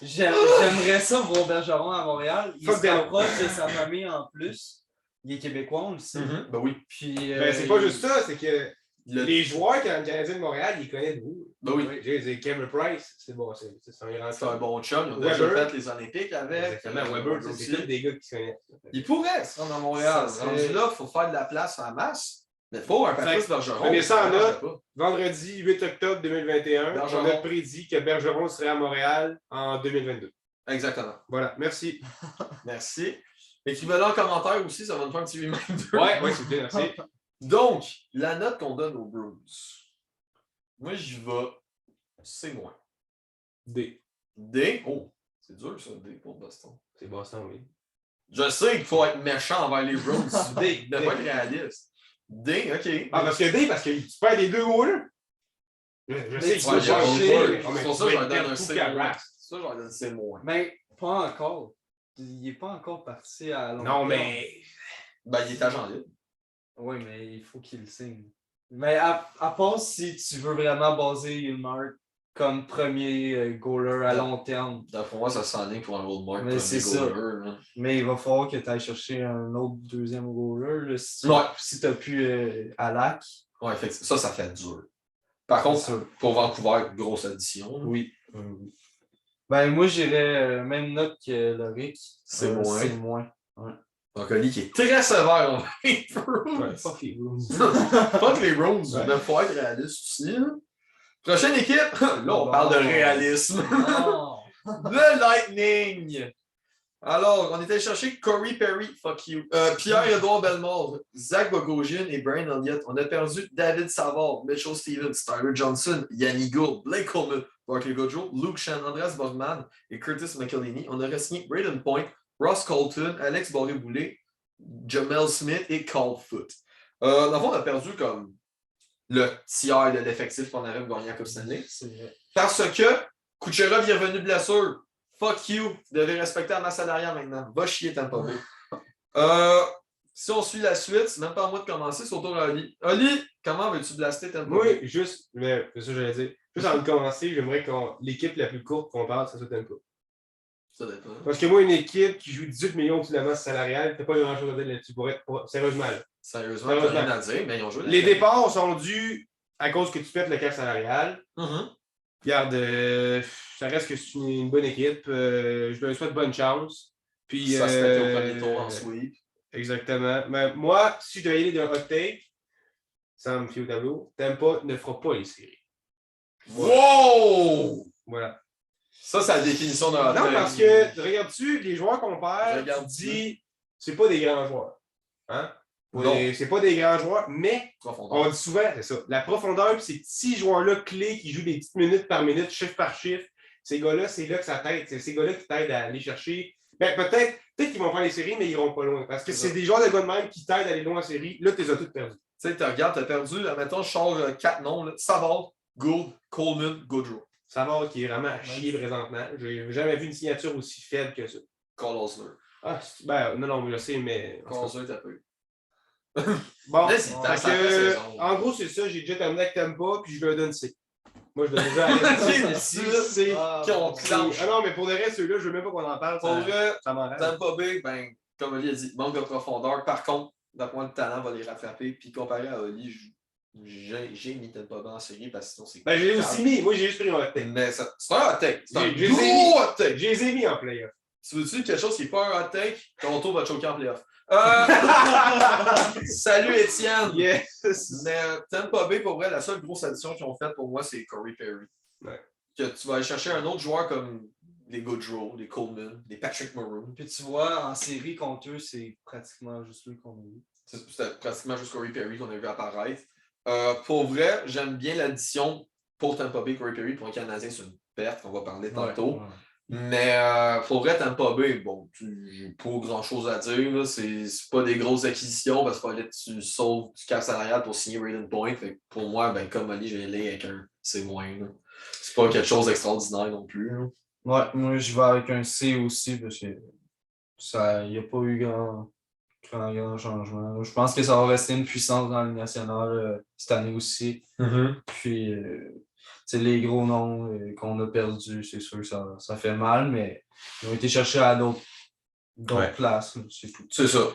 J'aimerais ça voir Bergeron à Montréal. Il se rapproche de sa famille en plus. Il est québécois, on le sait. Ben oui. Puis, c'est pas juste ça, c'est que les joueurs Canadiens de Montréal, ils connaissent vous. Ben oui. J'ai Cameron Price, c'est bon, c'est un bon chum. Ils ont déjà fait les Olympiques avec. Exactement, Weber, c'est tous des gars qui se connaissent. Ils pourraient se rendre à Montréal. Rendu là, il faut faire de la place en masse. Mais il faut un Patrice Bergeron. Prenez ça en note. Vendredi 8 octobre 2021, on a prédit que Bergeron serait à Montréal en 2022. Exactement. Voilà, merci. Merci. Écrivez-le en commentaire aussi, ça va nous faire un petit reminder. Oui, s'il vous plaît, merci. Donc, la note qu'on donne aux Bruins. Moi, j'y vais. C-. D. D? Oh, c'est dur ça, D pour Boston. C'est Boston, oui. Je sais qu'il faut être méchant envers les Bruins. D. Ne pas être réaliste. D, OK. Ah, parce que D, parce que tu perds les 2 goalers. Je sais qu'il faut changer. C'est pour ça que je vais donner un C-. Ça, je vais donner C-. Mais pas encore. Il n'est pas encore parti à long Non, mais. Ben, il est agent libre. Oui, mais il faut qu'il le signe. Mais à part si tu veux vraiment baser Ullmark comme premier goaler à long terme. D'après moi, ça s'enligne pour un Ullmark. Mais c'est ça. Mais il va falloir que tu ailles chercher un autre deuxième goaler là, si tu n'as plus Halak. Oui, ça fait dur. Par contre, pour Vancouver, grosse addition. Oui. Ben, moi, j'irais même note que Loric. C'est moins. C'est moins. Ouais. Donc, Oli qui est très sévère envers les Bruins. Ouais, fuck les Bruins. Fuck les Bruins, Ouais. il faut être réaliste aussi. Hein. Prochaine équipe, là on parle de réalisme. Non. Le Lightning. Alors, on était chercher Corey Perry, fuck you. Pierre-Édouard Bellemare, Zach Bogosian et Brian Elliott. On a perdu David Savard, Mitchell Stevens, Tyler Johnson, Yanni Gould, Blake Coleman, Barclay Goodrow, Luke Shen, Andreas Borgman et Curtis McElhinney. On a re-signé Braden Point, Ross Colton, Alex Barré-Boulet, Jamel Smith et Carl Foote. Dans le fond, on a perdu comme le tiers de l'effectif qu'on avait pour gagner la Coupe Stanley. C'est vrai. Parce que Kucherov est revenu de blessure. Fuck you. Vous devez respecter la masse salariale maintenant. Va chier, Tampa Bay. Si on suit la suite, c'est même pas à moi de commencer, c'est au tour d'Oli. Oli, comment veux-tu blaster Tampa Bay? Oui, juste, mais c'est ça que j'allais dire. Juste avant de commencer, j'aimerais que l'équipe la plus courte qu'on parle, ça soit Tampa. Ça dépend. Parce que moi, une équipe qui joue 18 millions de la masse salariale, t'as pas grand-chose à dire là-dessus pour être. Sérieusement. Là. Sérieusement, t'as rien à dire, mais ils ont joué. Les départs sont dus à cause que tu pètes le cap salarial. Mm-hmm. Regarde, ça reste que c'est une bonne équipe. Je leur souhaite bonne chance. Puis, Ça se fait au premier tour en sweep. Exactement. Mais moi, si je devais y aller d'un hot take, sans me fier au tableau, Tampa ne fera pas les séries. Wow! Voilà. Ça, c'est la définition d'un hot Non, take. parce que, regardes-tu, les joueurs qu'on Je perd, regarde tu dis, c'est pas des grands joueurs. Hein? Non. C'est pas des grands joueurs, mais Profondeur. on dit souvent, c'est ça, la profondeur, puis ces petits joueurs-là clés qui jouent des petites minutes par minute, chiffre par chiffre, ces gars-là, c'est là que ça t'aide. C'est ces gars-là qui t'aident à aller chercher. Ben, peut-être qu'ils vont faire les séries, mais ils iront pas loin. Parce que c'est des joueurs de gars de même qui t'aident à aller loin en série. Là, tu les as tous perdus. Tu sais, tu regardes, t'as perdu, admettons, je sors 4 noms, là. Savard, Gould, Coleman, Goodrow. Savard qui est vraiment à chier présentement. J'ai jamais vu une signature aussi faible que ça. Cole Osler. Ah, ben, non, je sais, mais. Cole Osler, t'as peu. Bon, Là, c'est ta saison. en gros, c'est ça. J'ai déjà terminé avec Tampa, puis je leur donne C. Moi, je donne déjà à C'est qui ont clenché. Ah non, mais pour le reste, ceux-là, je veux même pas qu'on en parle. Pour vrai, Ça m'en reste. Tampa Bay, ben, comme Oli a dit, manque de profondeur. Par contre, d'après moi, le talent va les rattraper. Puis comparé à Oli, j'ai mis Tampa Bay en série parce que sinon c'est. Ben, j'ai aussi mis. Moi, j'ai juste pris un hot take. Mais c'est un hot take. C'est un J'ai gros hot take. Je les ai mis en playoff. Tu veux-tu quelque chose qui n'est pas un hot take? Toronto va choquer en playoff. Salut Étienne! Yes! Mais Tampa Bay, pour vrai, la seule grosse addition qu'ils ont faite pour moi, c'est Corey Perry. Ouais. Que tu vas aller chercher un autre joueur comme les Goodrow, les Coleman, les Patrick Maroon. Puis tu vois, en série contre eux, c'est pratiquement juste lui qu'on a vu. C'était pratiquement juste Corey Perry qu'on a vu apparaître. Pour vrai, j'aime bien l'addition pour Tampa Bay, Corey Perry. Pour un Canadien, c'est une perte qu'on va parler tantôt. Ouais. Mais pour vrai, Tampa Bay, bon, j'ai pas grand-chose à dire. Là. C'est pas des grosses acquisitions parce qu'il fallait que tu sauves du cap salarial pour signer Braden Point. Fait que pour moi, ben, comme Ali, j'ai allé avec un C-. C'est pas quelque chose d'extraordinaire non plus. Là. Ouais, moi je vais avec un C aussi parce que il n'y a pas eu grand changement. Je pense que ça va rester une puissance dans la Ligue nationale cette année aussi. Puis les gros noms qu'on a perdus, c'est sûr que ça fait mal, mais ils ont été cherchés à d'autres places. C'est tout. C'est ça.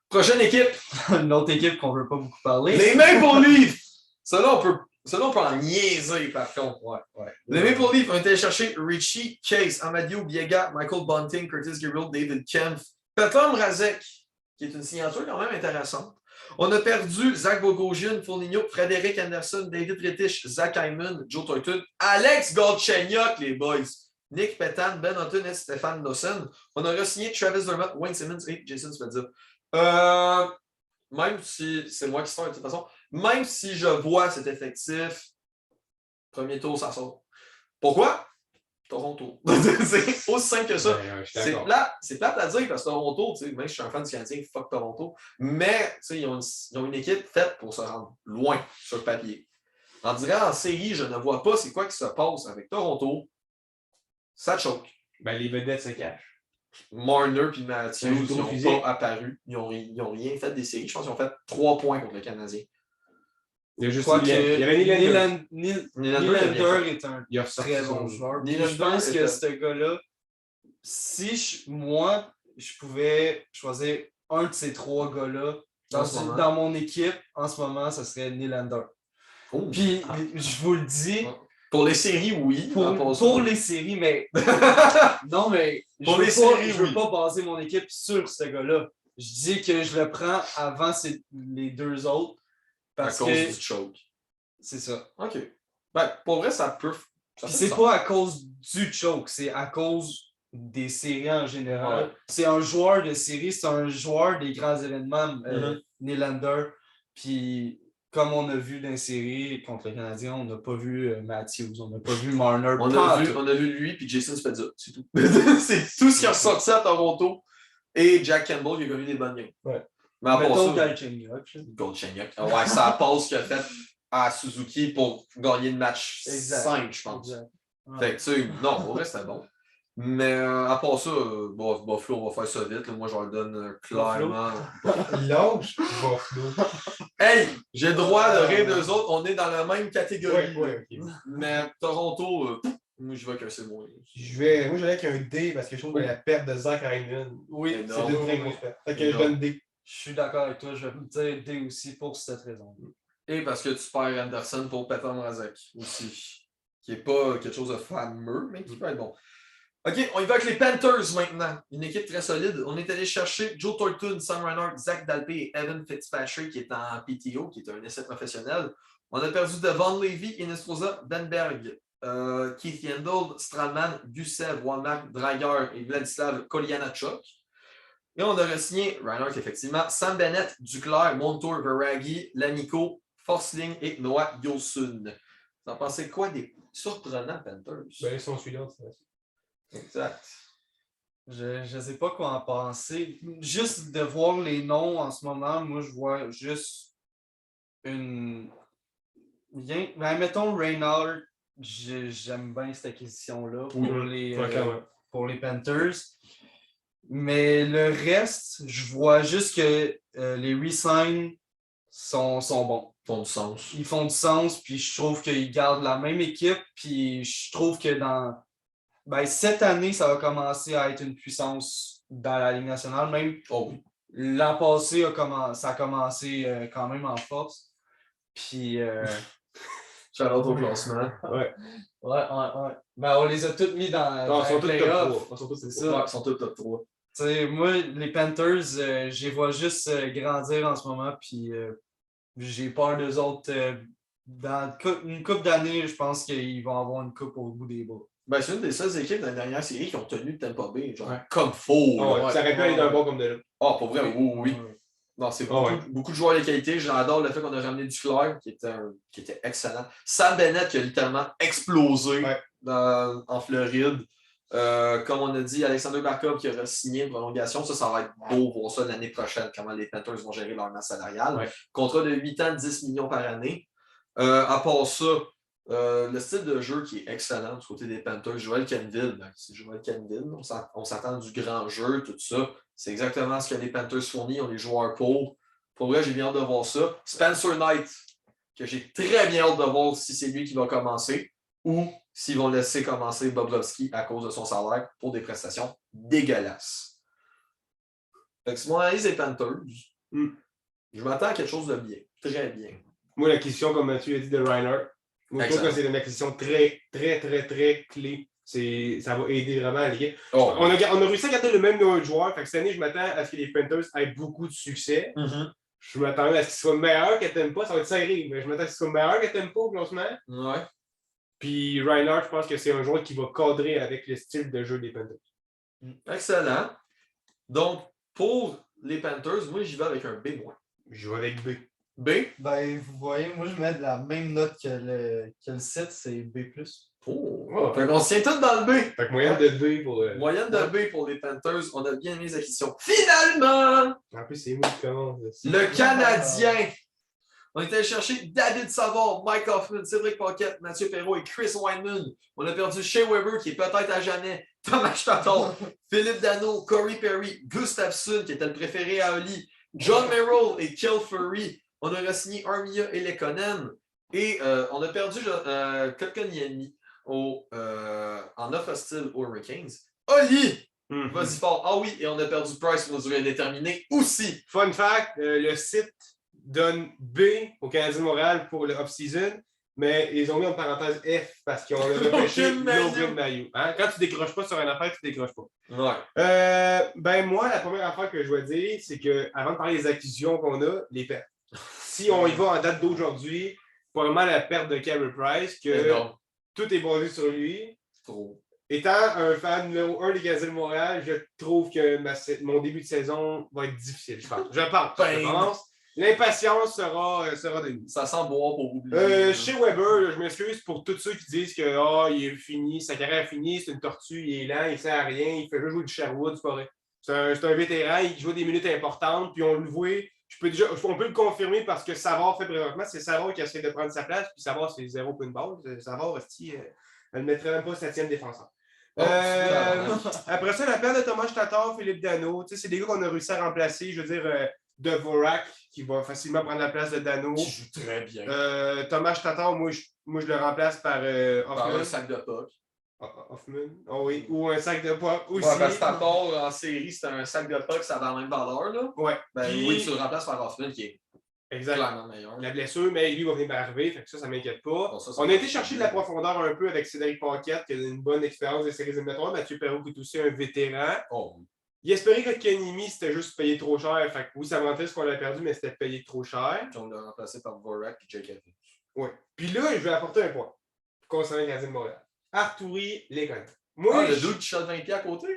Prochaine équipe. Une autre équipe qu'on ne veut pas beaucoup parler. Les Maple Leafs. Cela on peut en niaiser par contre. Ouais. Les Maple Leafs ont été chercher Richie Case, Amadio Biega, Michael Bunting, Curtis Gabriel, David Kempf, Petr Mrazek, qui est une signature quand même intéressante. On a perdu Zach Bogosian, Foligno, Frédéric Anderson, David Rittich, Zach Hyman, Joe Thornton, Alex Galchenyuk, les boys, Nick Petan, Ben Hutton et Stéphane Nossen. On a re-signé Travis Dermott, Wayne Simmons et Jason Spezza. Même si c'est moi qui sors de toute façon, même si je vois cet effectif, premier tour, ça sort. Pourquoi? Toronto. C'est aussi simple que ça. C'est plate à dire parce que Toronto, même si je suis un fan du Canadien, fuck Toronto, mais ils ont une équipe faite pour se rendre loin sur le papier. En disant en série, je ne vois pas c'est quoi qui se passe avec Toronto. Ça choque. Ben, les vedettes se cachent. Marner et Matthews, ils n'ont pas apparu. Ils n'ont rien fait des séries. Je pense qu'ils ont fait 3 points contre le Canadien. Il y a juste il y avait Nylander est un très bon joueur. Je pense que ce gars-là, si moi, je pouvais choisir un de ces 3 gars-là dans mon équipe, en ce moment, ce serait Nylander. Puis, je vous le dis... Pour les séries, oui. Pour les séries, mais... non, mais je veux pas baser mon équipe sur ce gars-là. Je dis que je le prends avant les deux autres. Parce à cause que du choke. c'est ça. OK. Ben, pour vrai, ça peut. Ça Puis fait c'est du pas à cause du choke, c'est à cause des séries en général. Ouais. C'est un joueur de série, c'est un joueur des grands événements, Mhm. Nylander. Puis comme on a vu dans les séries contre le Canadien, on n'a pas vu Matthews, on n'a pas vu Marner. On a vu lui puis Jason Spezza, c'est tout. C'est tout ce qui est ressorti à Toronto. Et Jack Campbell qui a connu des bonnes games. Ouais. Mais à part Mettons ça, Galchenyuk. Goldchenyuk. Ouais, c'est la pause qu'il a faite à Suzuki pour gagner le match Exact. 5, je pense. Exact. Ouais. Fait que, tu sais, non, pour vrai, c'était bon. Mais à part ça, Buffalo, on va faire ça vite. Là. Moi, je leur donne clairement. Lâche Buffalo. Hey, j'ai le droit de rire d'eux autres. On est dans la même catégorie. Ouais, ok. Mais Toronto, moi, je vais qu'un C-. Moi, je vais avec un D parce que je trouve que la perte de Zach Hyman, Oui, Mais c'est non. une très grosse perte. Fait que je Non. donne D. Je suis d'accord avec toi, je vais me dire D aussi pour cette raison. Et parce que tu perds Anderson pour Peter Mrazek aussi. Qui n'est pas quelque chose de fameux, mais qui peut être bon. OK, on y va avec les Panthers maintenant. Une équipe très solide. On est allé chercher Joe Thornton, Sam Reinhart, Zach Dalpe et Evan Fitzpatrick qui est en PTO, qui est un essai professionnel. On a perdu Devon Levy, Inestrosa, Benberg, Keith Yandel, Stralman, Gusev, Walmark, Drager et Vladislav Kolyanachuk. Et on a re-signé Reinhardt, effectivement, Sam Bennett, Duclair, Montour, Veragi, Lanico, Forsling et Noah Yosun. Vous en pensez quoi des surprenants Panthers? Ben, ils sont suivants. Exact. Je ne sais pas quoi en penser. Juste de voir les noms en ce moment, moi, je vois juste une. Ben, mettons Reinhardt, j'aime bien cette acquisition-là pour les Panthers. Mais le reste, je vois juste que les re-signs sont bons. Font du sens. Ils font du sens, puis je trouve qu'ils gardent la même équipe, puis je trouve que cette année, ça va commencer à être une puissance dans la Ligue nationale. Même l'an passé, ça a commencé quand même en force. Puis. Shout-out au classement. Ouais. Ouais. Ben, on les a tous mis dans Ils sont tous les top playoffs. 3. C'est Ouais, ça. ils sont tous top 3. T'sais, moi, les Panthers, je les vois juste grandir en ce moment, puis j'ai peur d'eux autres. Dans une couple d'années, je pense qu'ils vont avoir une coupe au bout des bras. Ben, c'est une des seules équipes de la dernière série qui ont tenu Tampa Bay, genre, Ouais. comme faux. Oh, ouais. Ça aurait pu aller d'un bon comme de l'autre. Ah, pour vrai, oui. Non, c'est beaucoup de joueurs de qualité. J'adore le fait qu'on a ramené Duclair, qui était excellent. Sam Bennett, qui a littéralement explosé en Floride. Comme on a dit, Alexander Barkov qui a signé une prolongation. Ça va être beau voir ça l'année prochaine, comment les Panthers vont gérer leur masse salariale. Ouais. Contrat de 8 ans, 10 millions par année. À part ça, le style de jeu qui est excellent du côté des Panthers, Joel Canville, c'est Joel Canville, on s'attend du grand jeu, tout ça. C'est exactement ce que les Panthers fournissent, ils ont les joueurs pour. Pour vrai, j'ai bien hâte de voir ça. Spencer Knight, que j'ai très bien hâte de voir si c'est lui qui va commencer ou s'ils vont laisser commencer Bobrovski à cause de son salaire pour des prestations dégueulasses. Fait que c'est mon analyse des Panthers. Je m'attends à quelque chose de bien. Très bien. Moi, l'acquisition, comme Mathieu a dit, de Reinhardt, moi, je trouve que c'est une acquisition très clé. Ça va aider vraiment à l'équipe. Oh. On a réussi à garder le même nombre de joueurs. Fait que cette année, je m'attends à ce que les Panthers aient beaucoup de succès. Je m'attends à ce qu'ils soient meilleurs que Tampa. Ça va être serré, mais je m'attends à ce qu'ils soient meilleurs que Tampa au classement. Ouais. Puis Reinhardt, je pense que c'est un joueur qui va cadrer avec le style de jeu des Panthers. Excellent. Donc, pour les Panthers, moi, j'y vais avec un B-. Je vais avec B. B? Ben, vous voyez, moi, je mets la même note que le site, c'est B+. Oh. Fait qu'on se tient tous dans le B. Fait que moyenne de B pour... Moyenne de B pour les Panthers. On a bien mis les acquisitions. Finalement! En plus, c'est moi qui commence. Le Canadien. On est allé chercher David Savard, Mike Hoffman, Cédric Paquette, Mathieu Perrault et Chris Wineman. On a perdu Shea Weber, qui est peut-être à jamais, Thomas Tatar, Philippe Danault, Corey Perry, Gustafsson, qui était le préféré à Oli, John Merrill et Kill Fury. On a re-signé Armia et Lekonen. Et on a perdu Kotkaniemi en offre hostile aux Hurricanes. Oli! Vas-y fort. Ah oui, et on a perdu Price pour une durée indéterminée aussi. Fun fact, le site donne B au Canadien de Montréal pour le off-season, mais ils ont mis en parenthèse F parce qu'on a repêché Logan Mailloux. Hein? Quand tu décroches pas sur une affaire, tu décroches pas. Ouais. Moi, la première affaire que je dois dire, c'est qu'avant de parler des acquisitions qu'on a, les pertes. Si on y va en date d'aujourd'hui, probablement la perte de Carey Price, que tout est basé sur lui. Trop. Étant un fan numéro 1 des Canadiens de Montréal, je trouve que mon début de saison va être difficile, je pense. Je pense. L'impatience sera de nous. Ça sent boire pour oublier. Chez Weber, je m'excuse pour tous ceux qui disent que il est fini, sa carrière est finie, c'est une tortue, il est lent, il ne sert à rien, il fait juste jouer du Sherwood, c'est pas vrai. C'est un vétéran, il joue des minutes importantes, puis on le voit. On peut le confirmer parce que Savard fait présentement, c'est Savard qui essaie de prendre sa place, puis Savard, c'est 0 point de base. Savard, elle ne mettrait même pas 7e défenseur. Après ça, la perte de Thomas Tatar, Philippe Dano, c'est des gars qu'on a réussi à remplacer. Je veux dire, Dvorak, qui va facilement prendre la place de Dano. Qui joue très bien. Thomas Tatar, moi, je le remplace par Hoffman. Par un sac de puck. Hoffman, oui. Ou un sac de puck aussi. Ouais, parce que Tatar, en série, c'était un sac de puck, ça a la même valeur. Là. Ouais. Oui, tu le remplaces par Hoffman, qui est clairement meilleur. La blessure, mais lui va venir d'arriver, fait que ça ne m'inquiète pas. Bon, on a été chercher de la profondeur un peu avec Cédric Paquette, qui a une bonne expérience des séries éliminatoires. Mathieu Perrault, qui est aussi un vétéran. Il espérait que Kenimi, c'était juste payé trop cher. Fait que oui, ça mentait ce qu'on a perdu, mais c'était payé trop cher. Puis on l'a remplacé par Vorak et Jake Evans. Oui. Puis là, je vais apporter un point concernant les Canadiens de Montréal. Arturi Lekonen. Moi, le doute qui shot 20 pieds à côté.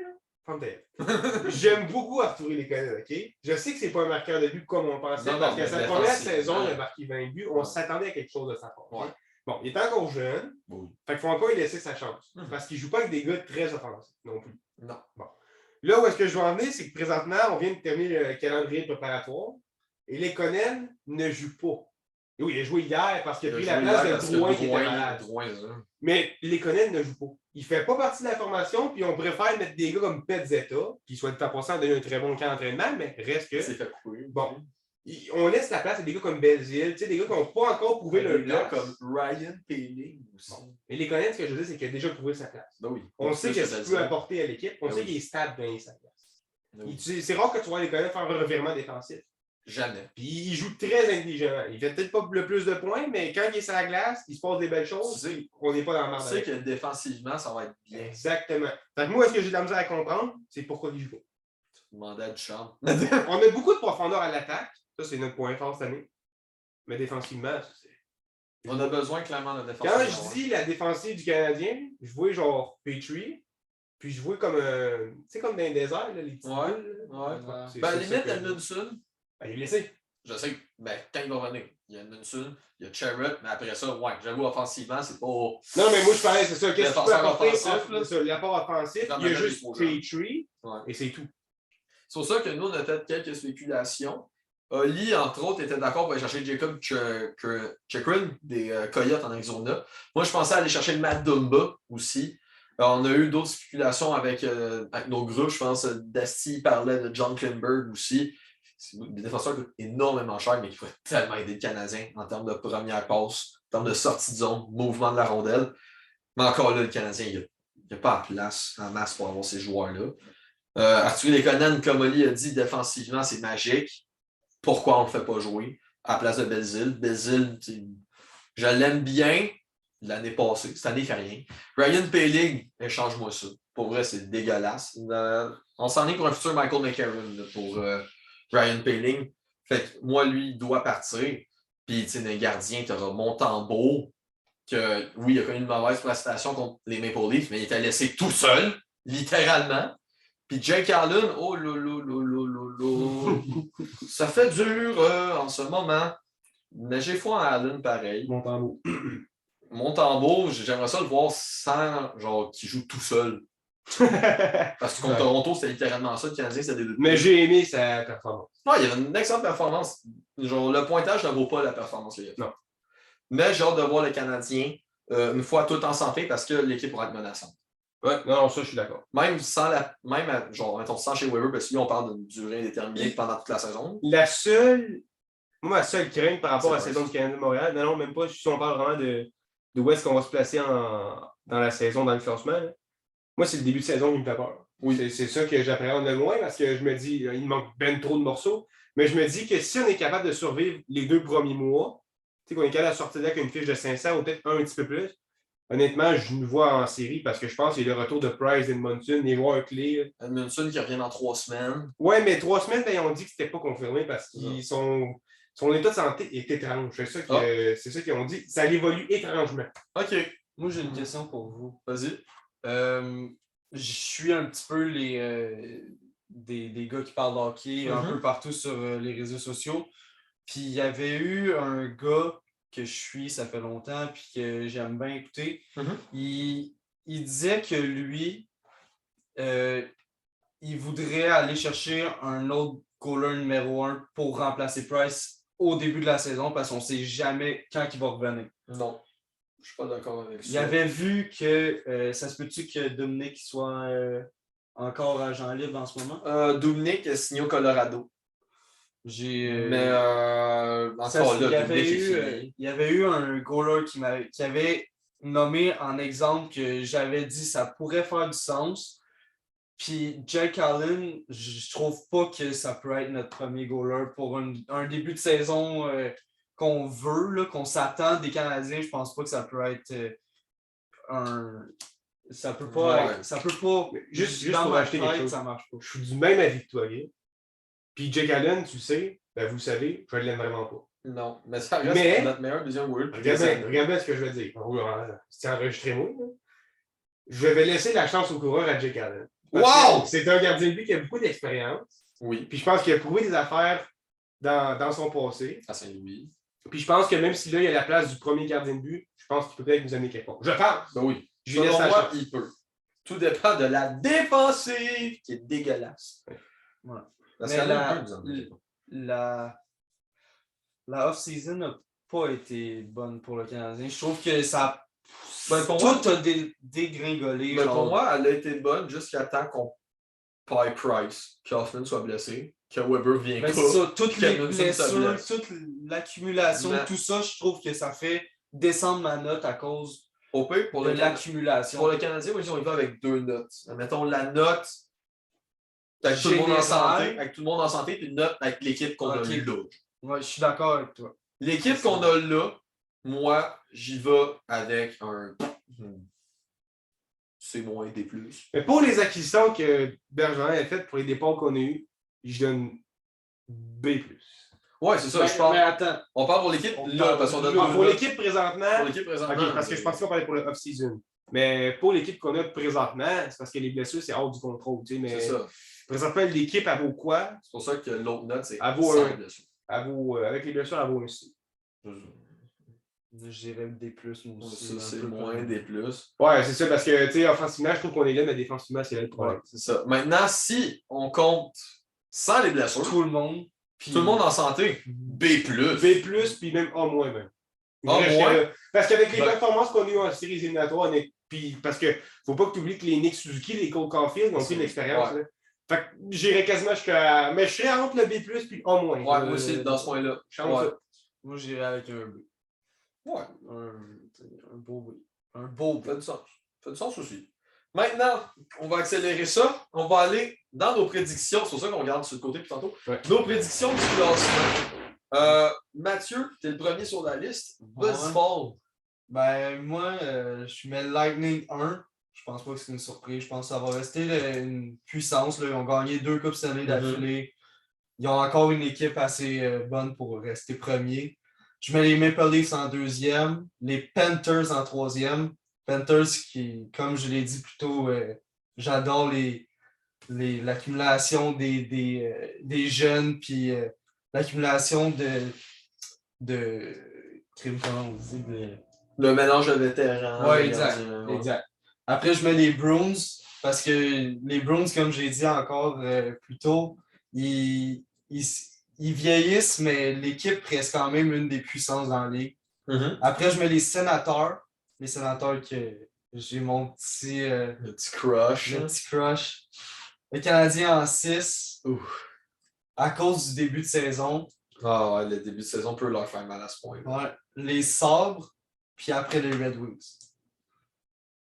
J'aime beaucoup Arturi Lekonen, OK? Je sais que c'est pas un marqueur de but comme on pensait, parce que sa première saison, il a marqué 20 buts. On s'attendait à quelque chose de sa part. Ouais. Bon, il est encore jeune. Oui. Fait qu'il faut encore lui laisser sa chance. Parce qu'il ne joue pas avec des gars très offensifs non plus. Non. Bon. Là où est-ce que je veux en venir, c'est que présentement, on vient de terminer le calendrier préparatoire et Lekonen ne joue pas. Et oui, il a joué hier parce qu'il a pris la place de Drouin qui était malade. Mais Lekonen ne joue pas. Il ne fait pas partie de la formation, puis on préfère mettre des gars comme Petzetta, qui soit de en donner un très bon camp d'entraînement, mais reste que. C'est fait couper. Bon. On laisse la place à des gars comme Belzile, des gars qui n'ont pas encore prouvé leur place. Comme Ryan Peeling aussi. Bon. Et Lekonen, ce que je veux dire, c'est qu'il a déjà prouvé sa place. Ben oui. On sait qu'est-ce qu'il peut apporter à l'équipe. On sait qu'il est stable dans sa place. C'est rare que tu vois Lekonen faire un revirement défensif. Jamais. Puis il joue très intelligemment. Il fait peut-être pas le plus de points, mais quand il est sur la glace, il se passe des belles choses. On n'est pas dans la marde. Tu sais que défensivement, ça va être bien. Exactement. Fait que moi, ce que j'ai de la misère à comprendre, c'est pourquoi il joue pas. Demander à Duchamp. On a beaucoup de profondeur à l'attaque. Ça, c'est notre point fort cette année. Mais défensivement, c'est. On a besoin clairement de défense. Quand je dis la défensive du Canadien, je vois genre Petrie, puis je vois comme tu sais, comme dans les déserts, là, les petits boules. Ouais. Ben, limite, Edmundson. Il est blessé. Je sais que quand il va revenir, il y a Edmundson, il y a Charrot, mais après ça, j'avoue, offensivement, c'est pas. Non, mais moi, je parlais, c'est ça. Qu'est-ce que tu peux apporter offensif? L'apport offensif, il y a juste Petrie, et c'est tout. C'est pour ça que nous, on a fait quelques spéculations. Oli, entre autres, était d'accord pour aller chercher Jacob Chikrin des Coyotes en Arizona. Moi, je pensais aller chercher le Matt Dumba aussi. On a eu d'autres spéculations avec nos groupes. Je pense que Dusty parlait de John Klingberg aussi. C'est des défenseurs qui coûtent énormément cher, mais qui pourraient tellement aider le Canadien en termes de première passe, en termes de sortie de zone, mouvement de la rondelle. Mais encore là, le Canadien, il n'y a pas la place en masse pour avoir ces joueurs-là. Arturi Lekonen, comme Oli a dit, défensivement, c'est magique. Pourquoi on ne le fait pas jouer à la place de Belzile? Belzile, je l'aime bien l'année passée. Cette année, il ne fait rien. Ryan Peeling, échange-moi ça. Pour vrai, c'est dégueulasse. On s'en est pour un futur Michael McCarron pour Ryan Peeling. Fait que moi, lui, il doit partir. Puis, tu sais, le gardien, tu auras Montembeault, que oui, il a connu une mauvaise prestation contre les Maple Leafs, mais il était laissé tout seul, littéralement. Puis Jake Allen, oh là, ça fait dur en ce moment. Mais j'ai foi en Allen pareil. Montembeault, j'aimerais ça le voir sans, genre, qu'il joue tout seul. Parce que contre Toronto, c'était littéralement ça, le Canadien, c'était des. Mais j'ai aimé sa performance. Ouais, il y avait une excellente performance. Genre, le pointage ne vaut pas la performance. Non. Mais j'ai hâte de voir le Canadien une fois tout en santé parce que l'équipe pourra être menaçante. Ouais, non, ça, je suis d'accord. Même sans sans chez Weber, parce que là, on parle d'une durée indéterminée pendant toute la saison. Ma seule crainte par rapport à la saison du Canadien de Montréal, non, même pas si on parle vraiment de où est-ce qu'on va se placer dans la saison, dans le classement. Là. Moi, c'est le début de saison qui me fait peur. Oui. C'est ça que j'appréhende de loin parce que je me dis, il manque ben trop de morceaux. Mais je me dis que si on est capable de survivre les 2 premiers mois, qu'on est capable de sortir là avec une fiche de 500 ou peut-être un petit peu plus. Honnêtement, je nous vois en série parce que je pense qu'il y a le retour de Price, Edmondson, les joueurs clés. Edmondson qui revient dans 3 semaines. Ouais, mais 3 semaines, ben, on dit que c'était pas confirmé parce qu'ils sont. Son état de santé est étrange. C'est ça qu'ils ont dit. Ça évolue étrangement. OK. Moi, j'ai une question pour vous. Vas-y. Je suis un petit peu des gars qui parlent hockey un peu partout sur les réseaux sociaux. Puis il y avait eu un gars que je suis, ça fait longtemps, puis que j'aime bien écouter. Il disait que lui, il voudrait aller chercher un autre goaler numéro 1 pour remplacer Price au début de la saison parce qu'on ne sait jamais quand il va revenir. Non, je suis pas d'accord avec ça. Il avait vu que ça se peut-tu que Dominic soit encore agent libre en ce moment? Dominic est signé au Colorado. Mais encore là, il y avait eu un goaler qui avait nommé en exemple que j'avais dit ça pourrait faire du sens. Puis Jake Allen, je trouve pas que ça peut être notre premier goaler pour un début de saison qu'on veut, là, qu'on s'attend des Canadiens. Je pense pas que ça peut être ça peut pas être, ça peut pas juste dans pour ma acheter quelque tête, chose. ça marche pas. Je suis du même avis que toi, Guy. Puis Jake Allen, tu sais, ben vous le savez, je ne l'aime vraiment pas. Non, mais ça reste notre meilleur deuxième goaler. Regarde bien ce que je veux dire. C'est enregistré moi. Je vais laisser la chance au coureur à Jake Allen. Wow! C'est un gardien de but qui a beaucoup d'expérience. Oui. Puis je pense qu'il a prouvé des affaires dans son passé. À Saint-Louis. Puis je pense que même si là, il a la place du premier gardien de but, je pense qu'il peut peut-être nous amener quelque part. Je pense. Ben oui. Je lui laisse la chance. Il peut. Tout dépend de la défensive qui est dégueulasse. Ouais. Parce mais la off-season n'a pas été bonne pour le Canadien. Je trouve que ça tout a dégringolé. Ben pour moi, elle a été bonne jusqu'à temps qu'on paye Price, qu'Hoffman soit blessé, que Weber vienne pas. C'est ça, toutes les blessures, toute l'accumulation, tout ça, je trouve que ça fait descendre ma note à cause de l'accumulation. Pour le Canadien, moi, on y va avec 2 notes. Mettons la note avec tout le monde en santé, puis une note avec l'équipe qu'on a là. Ouais, je suis d'accord avec toi. L'équipe qu'on a là, moi, j'y vais avec un C- D+. Mais pour les acquisitions que Bergeron a faites pour les départs qu'on a eus, je donne B+. Ouais, c'est ça, je parle. Mais attends. On parle pour l'équipe là, parce qu'on a pour l'équipe présentement. Pour l'équipe présentement. Okay, parce que je pensais qu'on parlait pour le off-season. Mais pour l'équipe qu'on a présentement, c'est parce que les blessures, c'est hors du contrôle. Mais c'est ça. Présentement, l'équipe, elle vaut quoi? C'est pour ça que l'autre note, c'est elle vaut blessures. Avec les blessures, elle vaut un C. Je dirais D+, moi aussi. Ça, c'est moins D+. Ouais, c'est ça, parce que, tu sais, offensivement, je trouve qu'on est là, mais défensivement, c'est là le problème. Ouais, c'est ça. Maintenant, si on compte sans les blessures, tout le monde en santé, B+. B+, puis même A-, même. A-? Parce qu'avec les performances qu'on a eues en séries éliminatoires, puis parce que faut pas que tu oublies que les Nick Suzuki, les Cole Caulfield ont pris de l'expérience. Ouais. Fait que j'irais quasiment jusqu'à. Mais je serais entre le B+, puis A-. Ouais, moi aussi, dans ce point-là. Moi, j'irais avec un B. Ouais. Un beau B. Un beau B. Ça fait du sens. Ça fait du sens aussi. Maintenant, on va accélérer ça. On va aller dans nos prédictions. C'est pour ça qu'on regarde sur le côté puis tantôt. Ouais. Nos prédictions du classement. Mathieu, tu es le premier sur la liste. Vas-y, Paul. Ben, moi, je mets Lightning 1. Je pense pas que c'est une surprise. Je pense que ça va rester une puissance. Là. Ils ont gagné 2 Coupes Stanley d'affilée. Ils ont encore une équipe assez bonne pour rester premier. Je mets les Maple Leafs en 2e, les Panthers en 3e. Panthers qui, comme je l'ai dit plus tôt, j'adore l'accumulation des jeunes, puis l'accumulation de comment on dit, le mélange de vétérans. Oui, exact. Après, je mets les Bruins, parce que les Bruins, comme j'ai dit encore plus tôt, ils vieillissent, mais l'équipe reste quand même une des puissances dans la ligue. Après, je mets les Sénateurs. Les Sénateurs que j'ai mon petit... le petit crush. Le Canadien en 6. À cause du début de saison. Ah ouais, le début de saison peut leur faire mal à ce point. Ouais. Les Sabres, puis après les Red Wings.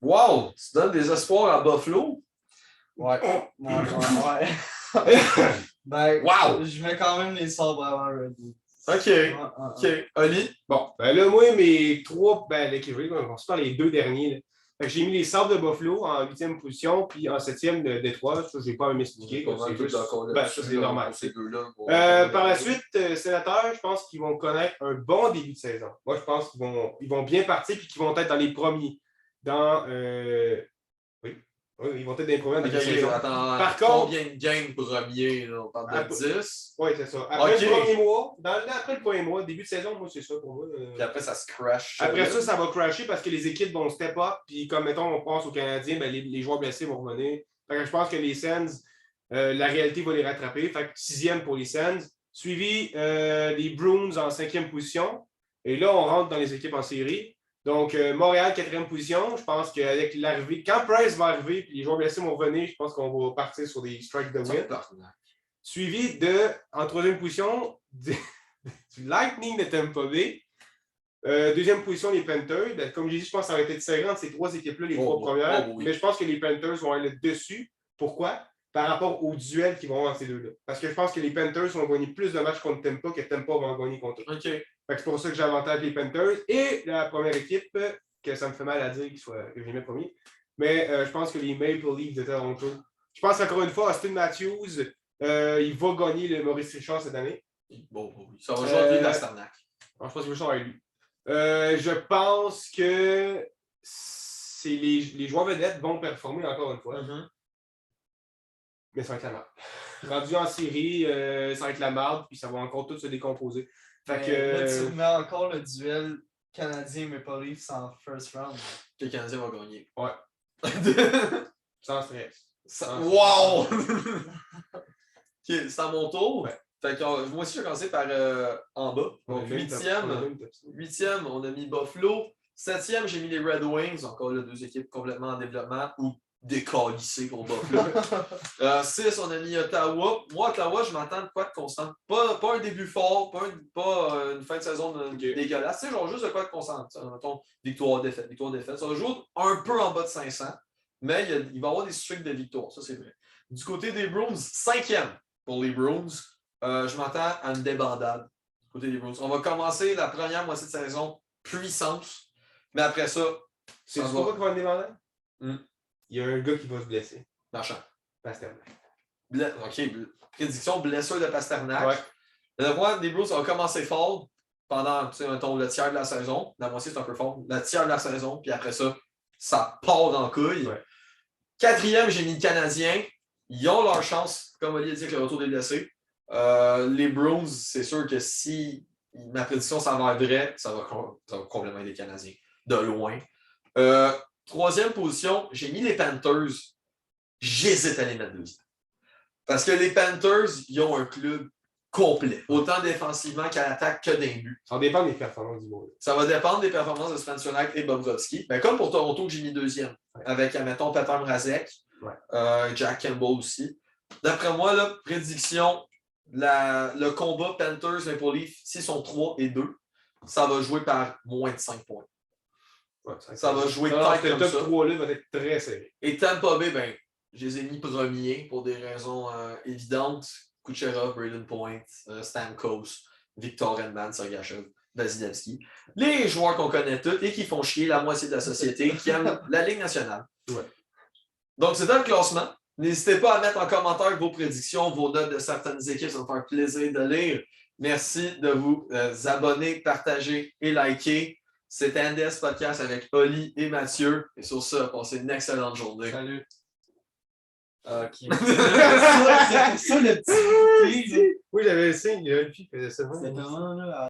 Wow! Tu donnes des espoirs à Buffalo? Ouais. Ben, wow! Je mets quand même les Sabres avant Red Wings. OK. Oli? Bon, ben là, moi, mes trois, ben, là, on se parle les deux derniers. Là. Fait que j'ai mis les Sabres de Buffalo en 8e position, puis en 7e de Détroit. Ça, je n'ai pas à m'expliquer. C'est juste... ça, c'est normal. Par la suite, Sénateurs, je pense qu'ils vont connaître un bon début de saison. Moi, je pense qu'ils vont bien partir et qu'ils vont être dans les premiers. Oui, ils vont être dans les premiers. Par contre, combien de games premiers? Là? On parle de 10? Oui, c'est ça. Après le premier mois, après le premier mois, début de saison, moi, c'est ça pour moi. Puis après, ça se crash. Après ça va crasher parce que les équipes vont step up. Puis comme, mettons, on pense aux Canadiens, ben, les joueurs blessés vont revenir. Fait que je pense que les Sens, la réalité va les rattraper. Fait que 6e pour les Sens. Suivi les Bruins en 5e position. Et là, on rentre dans les équipes en série. Donc, Montréal, 4e position. Je pense qu'avec l'arrivée, quand Price va arriver et les joueurs blessés vont revenir, je pense qu'on va partir sur des strikes de win. Suivi en 3e position, du Lightning de Tampa Bay. 2e position, les Panthers. Ben, comme j'ai dit, je pense que ça va être serré entre ces trois équipes-là, les trois premières. Mais je pense que les Panthers vont aller dessus. Pourquoi? Par rapport au duel qu'ils vont avoir entre ces deux-là. Parce que je pense que les Panthers vont gagner plus de matchs contre Tampa que Tampa va en gagner contre eux. OK. C'est pour ça que j'avantage les Panthers. Et la première équipe, que ça me fait mal à dire que j'ai mis premier, mais je pense que les Maple Leafs de Toronto. Je pense encore une fois, Austin Matthews, il va gagner le Maurice Richard cette année. Bon, oui. Ça va jouer lui Pasternak. Je pense que Richard est lui. Je pense que les joueurs vedettes vont performer encore une fois. Mais ça va être la marde. Rendu en série, ça va être la marde, puis ça va encore tout se décomposer. Fait que, tu mets encore le duel Canadien-Maple Leafs en first round. Que le Canadien va gagner. Ouais. Sans stress. Wow! OK, c'est à mon tour. Ouais. Fait que moi aussi, je vais commencer par en bas. Donc, 8e, on a mis Buffalo. 7e, j'ai mis les Red Wings. Encore là, deux équipes complètement en développement ou décalissées pour Buffalo. 6, on a mis Ottawa. Moi, Ottawa, je m'attends de quoi de constant. Pas un début fort, pas une fin de saison dégueulasse. C'est genre juste de quoi de constant. Mettons, victoire-défaite. Ça va jouer un peu en bas de 500, mais il va y avoir des streaks de victoire. Ça, c'est vrai. Du côté des Bruins, 5e pour les Bruins. Je m'attends à une débandade du côté des Bruins. On va commencer la première moitié de saison puissance, mais après ça. C'est pourquoi qu'il va y avoir une débandade? Il y a un gars qui va se blesser. Marchand. Pasternak. OK. Prédiction blessure de Pasternak. Ouais. Le roi des Bruins va commencer fort pendant le tiers de la saison. La moitié, c'est un peu fort. Le tiers de la saison, puis après ça, ça part dans le couille. Ouais. 4e, j'ai mis le Canadien. Ils ont leur chance, comme Olivier dit, avec le retour des blessés. Les Bruins, c'est sûr que si ma prédiction s'avère vraie, ça va complètement être les Canadiens. De loin. 3e position, j'ai mis les Panthers. J'hésite à les mettre deuxième. Parce que les Panthers, ils ont un club complet. Autant défensivement qu'à l'attaque que d'un but. Ça va dépendre des performances du monde. Ça va dépendre des performances de Spencer Knight et Bobrovsky. Ben, comme pour Toronto, que j'ai mis deuxième. Ouais. Avec, admettons, Peter Mrazek. Ouais. Jack Campbell aussi. D'après moi, là, prédiction, le combat Panthers-Maple Leafs, s'ils sont 3 et 2, ça va jouer par moins de 5 points. Ouais, ça va jouer tête comme ça. Le top 3-là va être très serré. Et Tampa Bay, ben, je les ai mis premiers pour des raisons évidentes. Kucherov, Braden Point, Stamkos, Victor Hedman, Sergachev, Vasilevski. Les joueurs qu'on connaît tous et qui font chier la moitié de la société, qui aiment la Ligue nationale. Ouais. Donc, c'est dans le classement. N'hésitez pas à mettre en commentaire vos prédictions, vos notes de certaines équipes. Ça va me faire plaisir de lire. Merci de vous abonner, partager et liker. C'était NDS Podcast avec Oli et Mathieu. Et sur ça, passez une excellente journée. Salut. OK. C'est ça le petit. Oui, j'avais le signe. Il y a une fille qui faisait ça. C'est vraiment là.